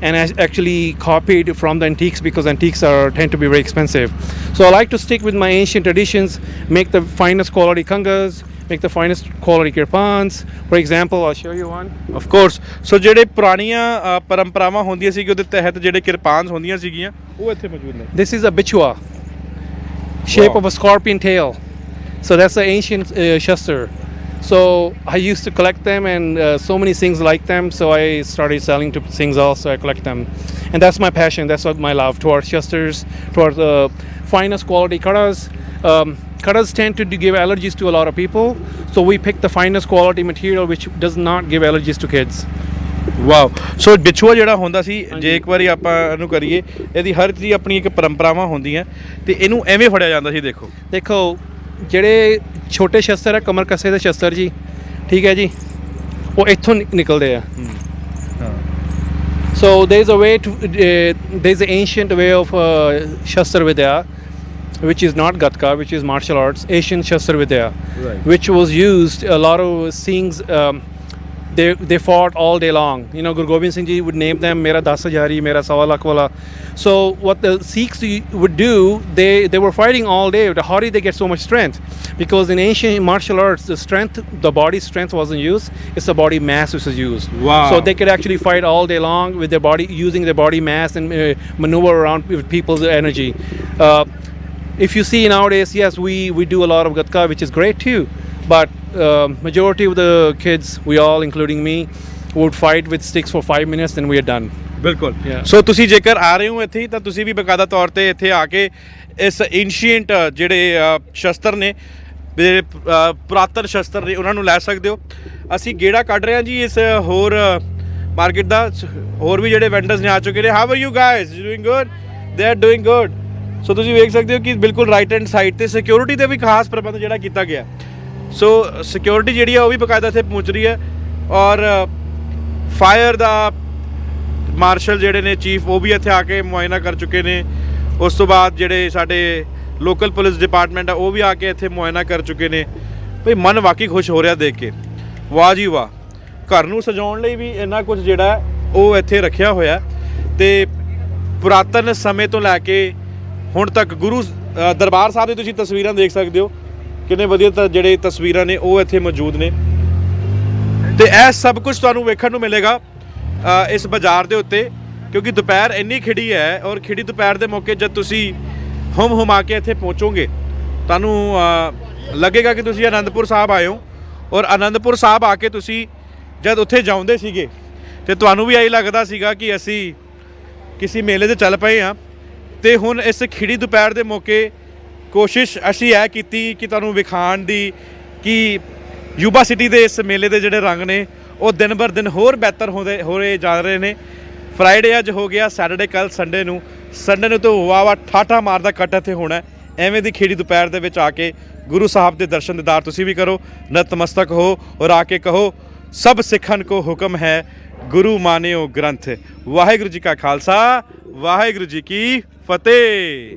and actually copied from the antiques, because antiques tend to be very expensive. So I like to stick with my ancient traditions, make the finest quality kangas, make the finest quality kirpans. For example, I'll show you one. Of course. So ਜਿਹੜੇ ਪੁਰਾਣੀਆਂ ਪਰੰਪਰਾਵਾਂ ਹੁੰਦੀਆਂ ਸੀ ਕਿ ਉਹਦੇ ਤਹਿਤ ਜਿਹੜੇ ਕਿਰਪਾਨਸ ਹੁੰਦੀਆਂ ਸੀਗੀਆਂ ਉਹ ਇੱਥੇ ਮੌਜੂਦ ਨੇ। This is a bichua, shape Wow. of a scorpion tail. So that's the ancient shastar. So I used to collect them, and so many things like them. So I started selling to things also. I collect them, and that's my passion. That's what my love towards shastars, towards the finest quality kadas. Kadas tend to give allergies to a lot of people, so we pick the finest quality material which does not give allergies to kids. Wow. So ਬਿਛੂਆ ਜਿਹੜਾ ਹੁੰਦਾ ਸੀ, ਜੇ ਇੱਕ ਵਾਰੀ ਆਪਾਂ ਇਹਨੂੰ ਕਰੀਏ, ਇਹਦੀ ਹਰ ਚੀਜ਼ ਆਪਣੀ ਇੱਕ ਪਰੰਪਰਾਵਾਂ ਹੁੰਦੀਆਂ ਤੇ ਇਹਨੂੰ ਐਵੇਂ ਫੜਿਆ ਜਾਂਦਾ ਸੀ। ਦੇਖੋ ਦੇਖੋ ਜਿਹੜੇ ਛੋਟੇ ਸ਼ਸਤਰ ਹੈ, ਕਮਰ ਕੱਸੇ ਦੇ ਸ਼ਸਤਰ ਜੀ, ਠੀਕ ਹੈ ਜੀ, ਉਹ ਇੱਥੋਂ ਨਿਕਲਦੇ ਆ। So there's a way to there's an ancient way of Shastra Vidya, which is not Gatka, which is martial arts, Asian Shastra Vidya, Right. which was used a lot of Singhs. They fought all day long. You know, Guru Gobind Singh Ji would name them Mera 10,000, Mera Sawa Lakh wala. So what the Sikhs would do, they were fighting all day. How did they get so much strength? Because in ancient martial arts, the body strength wasn't used. It's the body mass which was used. Wow. So they could actually fight all day long with their body, using their body mass and maneuver around with people's energy. If you see nowadays, yes, we do a lot of Gatka, which is great too. But majority of the kids, we all, including me, would fight with sticks for 5 minutes and we are done. ਬਿਲਕੁਲ। Yeah. ਸੋ ਤੁਸੀਂ ਜੇਕਰ ਆ ਰਹੇ ਹੋ ਇੱਥੇ ਤਾਂ ਤੁਸੀਂ ਵੀ ਬਕਾਇਦਾ ਤੌਰ ਤੇ ਇੱਥੇ ਆ ਕੇ ਇਸ ਐਂਸ਼ੀਐਂਟ ਜਿਹੜੇ ਸ਼ਸਤਰ ਨੇ, ਜਿਹੜੇ ਪੁਰਾਤਨ ਸ਼ਸਤਰ ਨੇ, ਉਹਨਾਂ ਨੂੰ ਲੈ ਸਕਦੇ ਹੋ। ਅਸੀਂ ਗੇੜਾ ਕੱਢ ਰਹੇ ਹਾਂ ਜੀ ਇਸ ਹੋਰ ਮਾਰਕੀਟ ਦਾ। ਹੋਰ ਵੀ ਜਿਹੜੇ ਵੈਂਡਰਸ ਨੇ ਆ ਚੁੱਕੇ ਨੇ। How are you guys? Doing good? They are doing good. So ਤੁਸੀਂ ਵੇਖ ਸਕਦੇ ਹੋ ਕਿ ਬਿਲਕੁਲ ਰਾਈਟ ਹੈਂਡ ਸਾਈਡ ਤੇ ਸਿਕਿਉਰਿਟੀ ਦੇ ਵੀ ਖਾਸ ਪ੍ਰਬੰਧ ਜਿਹੜਾ ਕੀਤਾ ਗਿਆ। ਸੋ ਸਿਕਿਉਰਿਟੀ ਜਿਹੜੀ ਆ ਉਹ ਵੀ ਬਕਾਇਦਾ ਇੱਥੇ ਪਹੁੰਚ ਰਹੀ ਹੈ, ਔਰ ਫਾਇਰ ਦਾ ਮਾਰਸ਼ਲ ਜਿਹੜੇ ਨੇ, ਚੀਫ, ਉਹ ਵੀ ਇੱਥੇ ਆ ਕੇ ਮੁਆਇਨਾ ਕਰ ਚੁੱਕੇ ਨੇ। ਉਸ ਤੋਂ ਬਾਅਦ ਜਿਹੜੇ ਸਾਡੇ ਲੋਕਲ ਪੁਲਿਸ ਡਿਪਾਰਟਮੈਂਟ ਆ ਉਹ ਵੀ ਆ ਕੇ ਇੱਥੇ ਮੁਆਇਨਾ ਕਰ ਚੁੱਕੇ ਨੇ। ਭਈ ਮਨ ਵਾਕਈ ਖੁਸ਼ ਹੋ ਰਿਹਾ ਦੇਖ ਕੇ। ਵਾਹ ਜੀ ਵਾਹ। ਘਰ ਨੂੰ ਸਜਾਉਣ ਲਈ ਵੀ ਇੰਨਾ ਕੁਝ ਜਿਹੜਾ ਉਹ ਇੱਥੇ ਰੱਖਿਆ ਹੋਇਆ, ਤੇ ਪੁਰਾਤਨ ਸਮੇਂ ਤੋਂ ਲੈ ਕੇ ਹੁਣ ਤੱਕ ਗੁਰੂ ਦਰਬਾਰ ਸਾਹਿਬ ਦੀ ਤੁਸੀਂ ਤਸਵੀਰਾਂ ਦੇਖ ਸਕਦੇ ਹੋ। ਕਿੰਨੇ ਵਧੀਆ ਜਿਹੜੇ ਤਸਵੀਰਾਂ ਨੇ ਉਹ ਇੱਥੇ ਮੌਜੂਦ ਨੇ, ਤੇ ਇਹ ਸਭ ਕੁਝ ਤੁਹਾਨੂੰ ਵੇਖਣ ਨੂੰ ਮਿਲੇਗਾ ਇਸ ਬਾਜ਼ਾਰ ਦੇ ਉੱਤੇ, ਕਿਉਂਕਿ ਦੁਪਹਿਰ ਇੰਨੀ ਖਿੜੀ ਹੈ। ਔਰ ਖਿੜੀ ਦੁਪਹਿਰ ਦੇ ਮੌਕੇ ਜਦ ਤੁਸੀਂ ਹੁਮਾ ਕੇ ਇੱਥੇ ਪਹੁੰਚੋਗੇ, ਤੁਹਾਨੂੰ ਲੱਗੇਗਾ ਕਿ ਤੁਸੀਂ ਅਨੰਦਪੁਰ ਸਾਹਿਬ ਆਏ ਹੋ। ਔਰ ਅਨੰਦਪੁਰ ਸਾਹਿਬ ਆ ਕੇ ਤੁਸੀਂ ਜਦ ਉੱਥੇ ਜਾਂਦੇ ਸੀਗੇ ਤੇ ਤੁਹਾਨੂੰ ਵੀ ਇਹੀ ਲੱਗਦਾ ਸੀਗਾ ਕਿ ਅਸੀਂ ਕਿਸੇ ਮੇਲੇ 'ਤੇ ਚੱਲ ਪਏ ਹਾਂ। ਤੇ ਹੁਣ ਇਸ ਖਿੜੀ ਦੁਪਹਿਰ ਦੇ ਮੌਕੇ ਕੋਸ਼ਿਸ਼ ਅਸੀਂ ਇਹ ਕੀਤੀ ਕਿ ਤੁਹਾਨੂੰ ਵਿਖਾਉਣ ਦੀ ਕਿ ਯੂਬਾ ਸਿਟੀ ਦੇ ਇਸ ਮੇਲੇ ਦੇ ਜਿਹੜੇ ਰੰਗ ਨੇ ਉਹ ਦਿਨ ਬਰ ਦਿਨ ਹੋਰ ਬਿਹਤਰ ਹੋ ਰਹੇ ਜਾ ਰਹੇ ਨੇ। ਫਰਾਈਡੇ ਅੱਜ ਹੋ ਗਿਆ, ਸੈਟਰਡੇ ਕੱਲ੍ਹ ਸੰਡੇ ਨੂੰ ਤਾਂ ਵਾਹ ਠਾਠਾ ਮਾਰਦਾ ਕੱਟ ਇੱਥੇ ਹੋਣਾ। ਐਵੇਂ ਦੀ ਖਿੜੀ ਦੁਪਹਿਰ ਦੇ ਵਿੱਚ ਆ ਕੇ ਗੁਰੂ ਸਾਹਿਬ ਦੇ ਦਰਸ਼ਨ ਦੀਦਾਰ ਤੁਸੀਂ ਵੀ ਕਰੋ, ਨਤਮਸਤਕ ਹੋ ਔਰ ਆ ਕੇ ਕਹੋ ਸਭ ਸਿੱਖਣ ਕੋ ਹੁਕਮ ਹੈ, ਗੁਰੂ ਮਾਨਿਓ ਗ੍ਰੰਥ। ਵਾਹਿਗੁਰੂ ਜੀ ਕਾ ਖਾਲਸਾ, ਵਾਹਿਗੁਰੂ ਜੀ ਕੀ ਫਤਿਹ।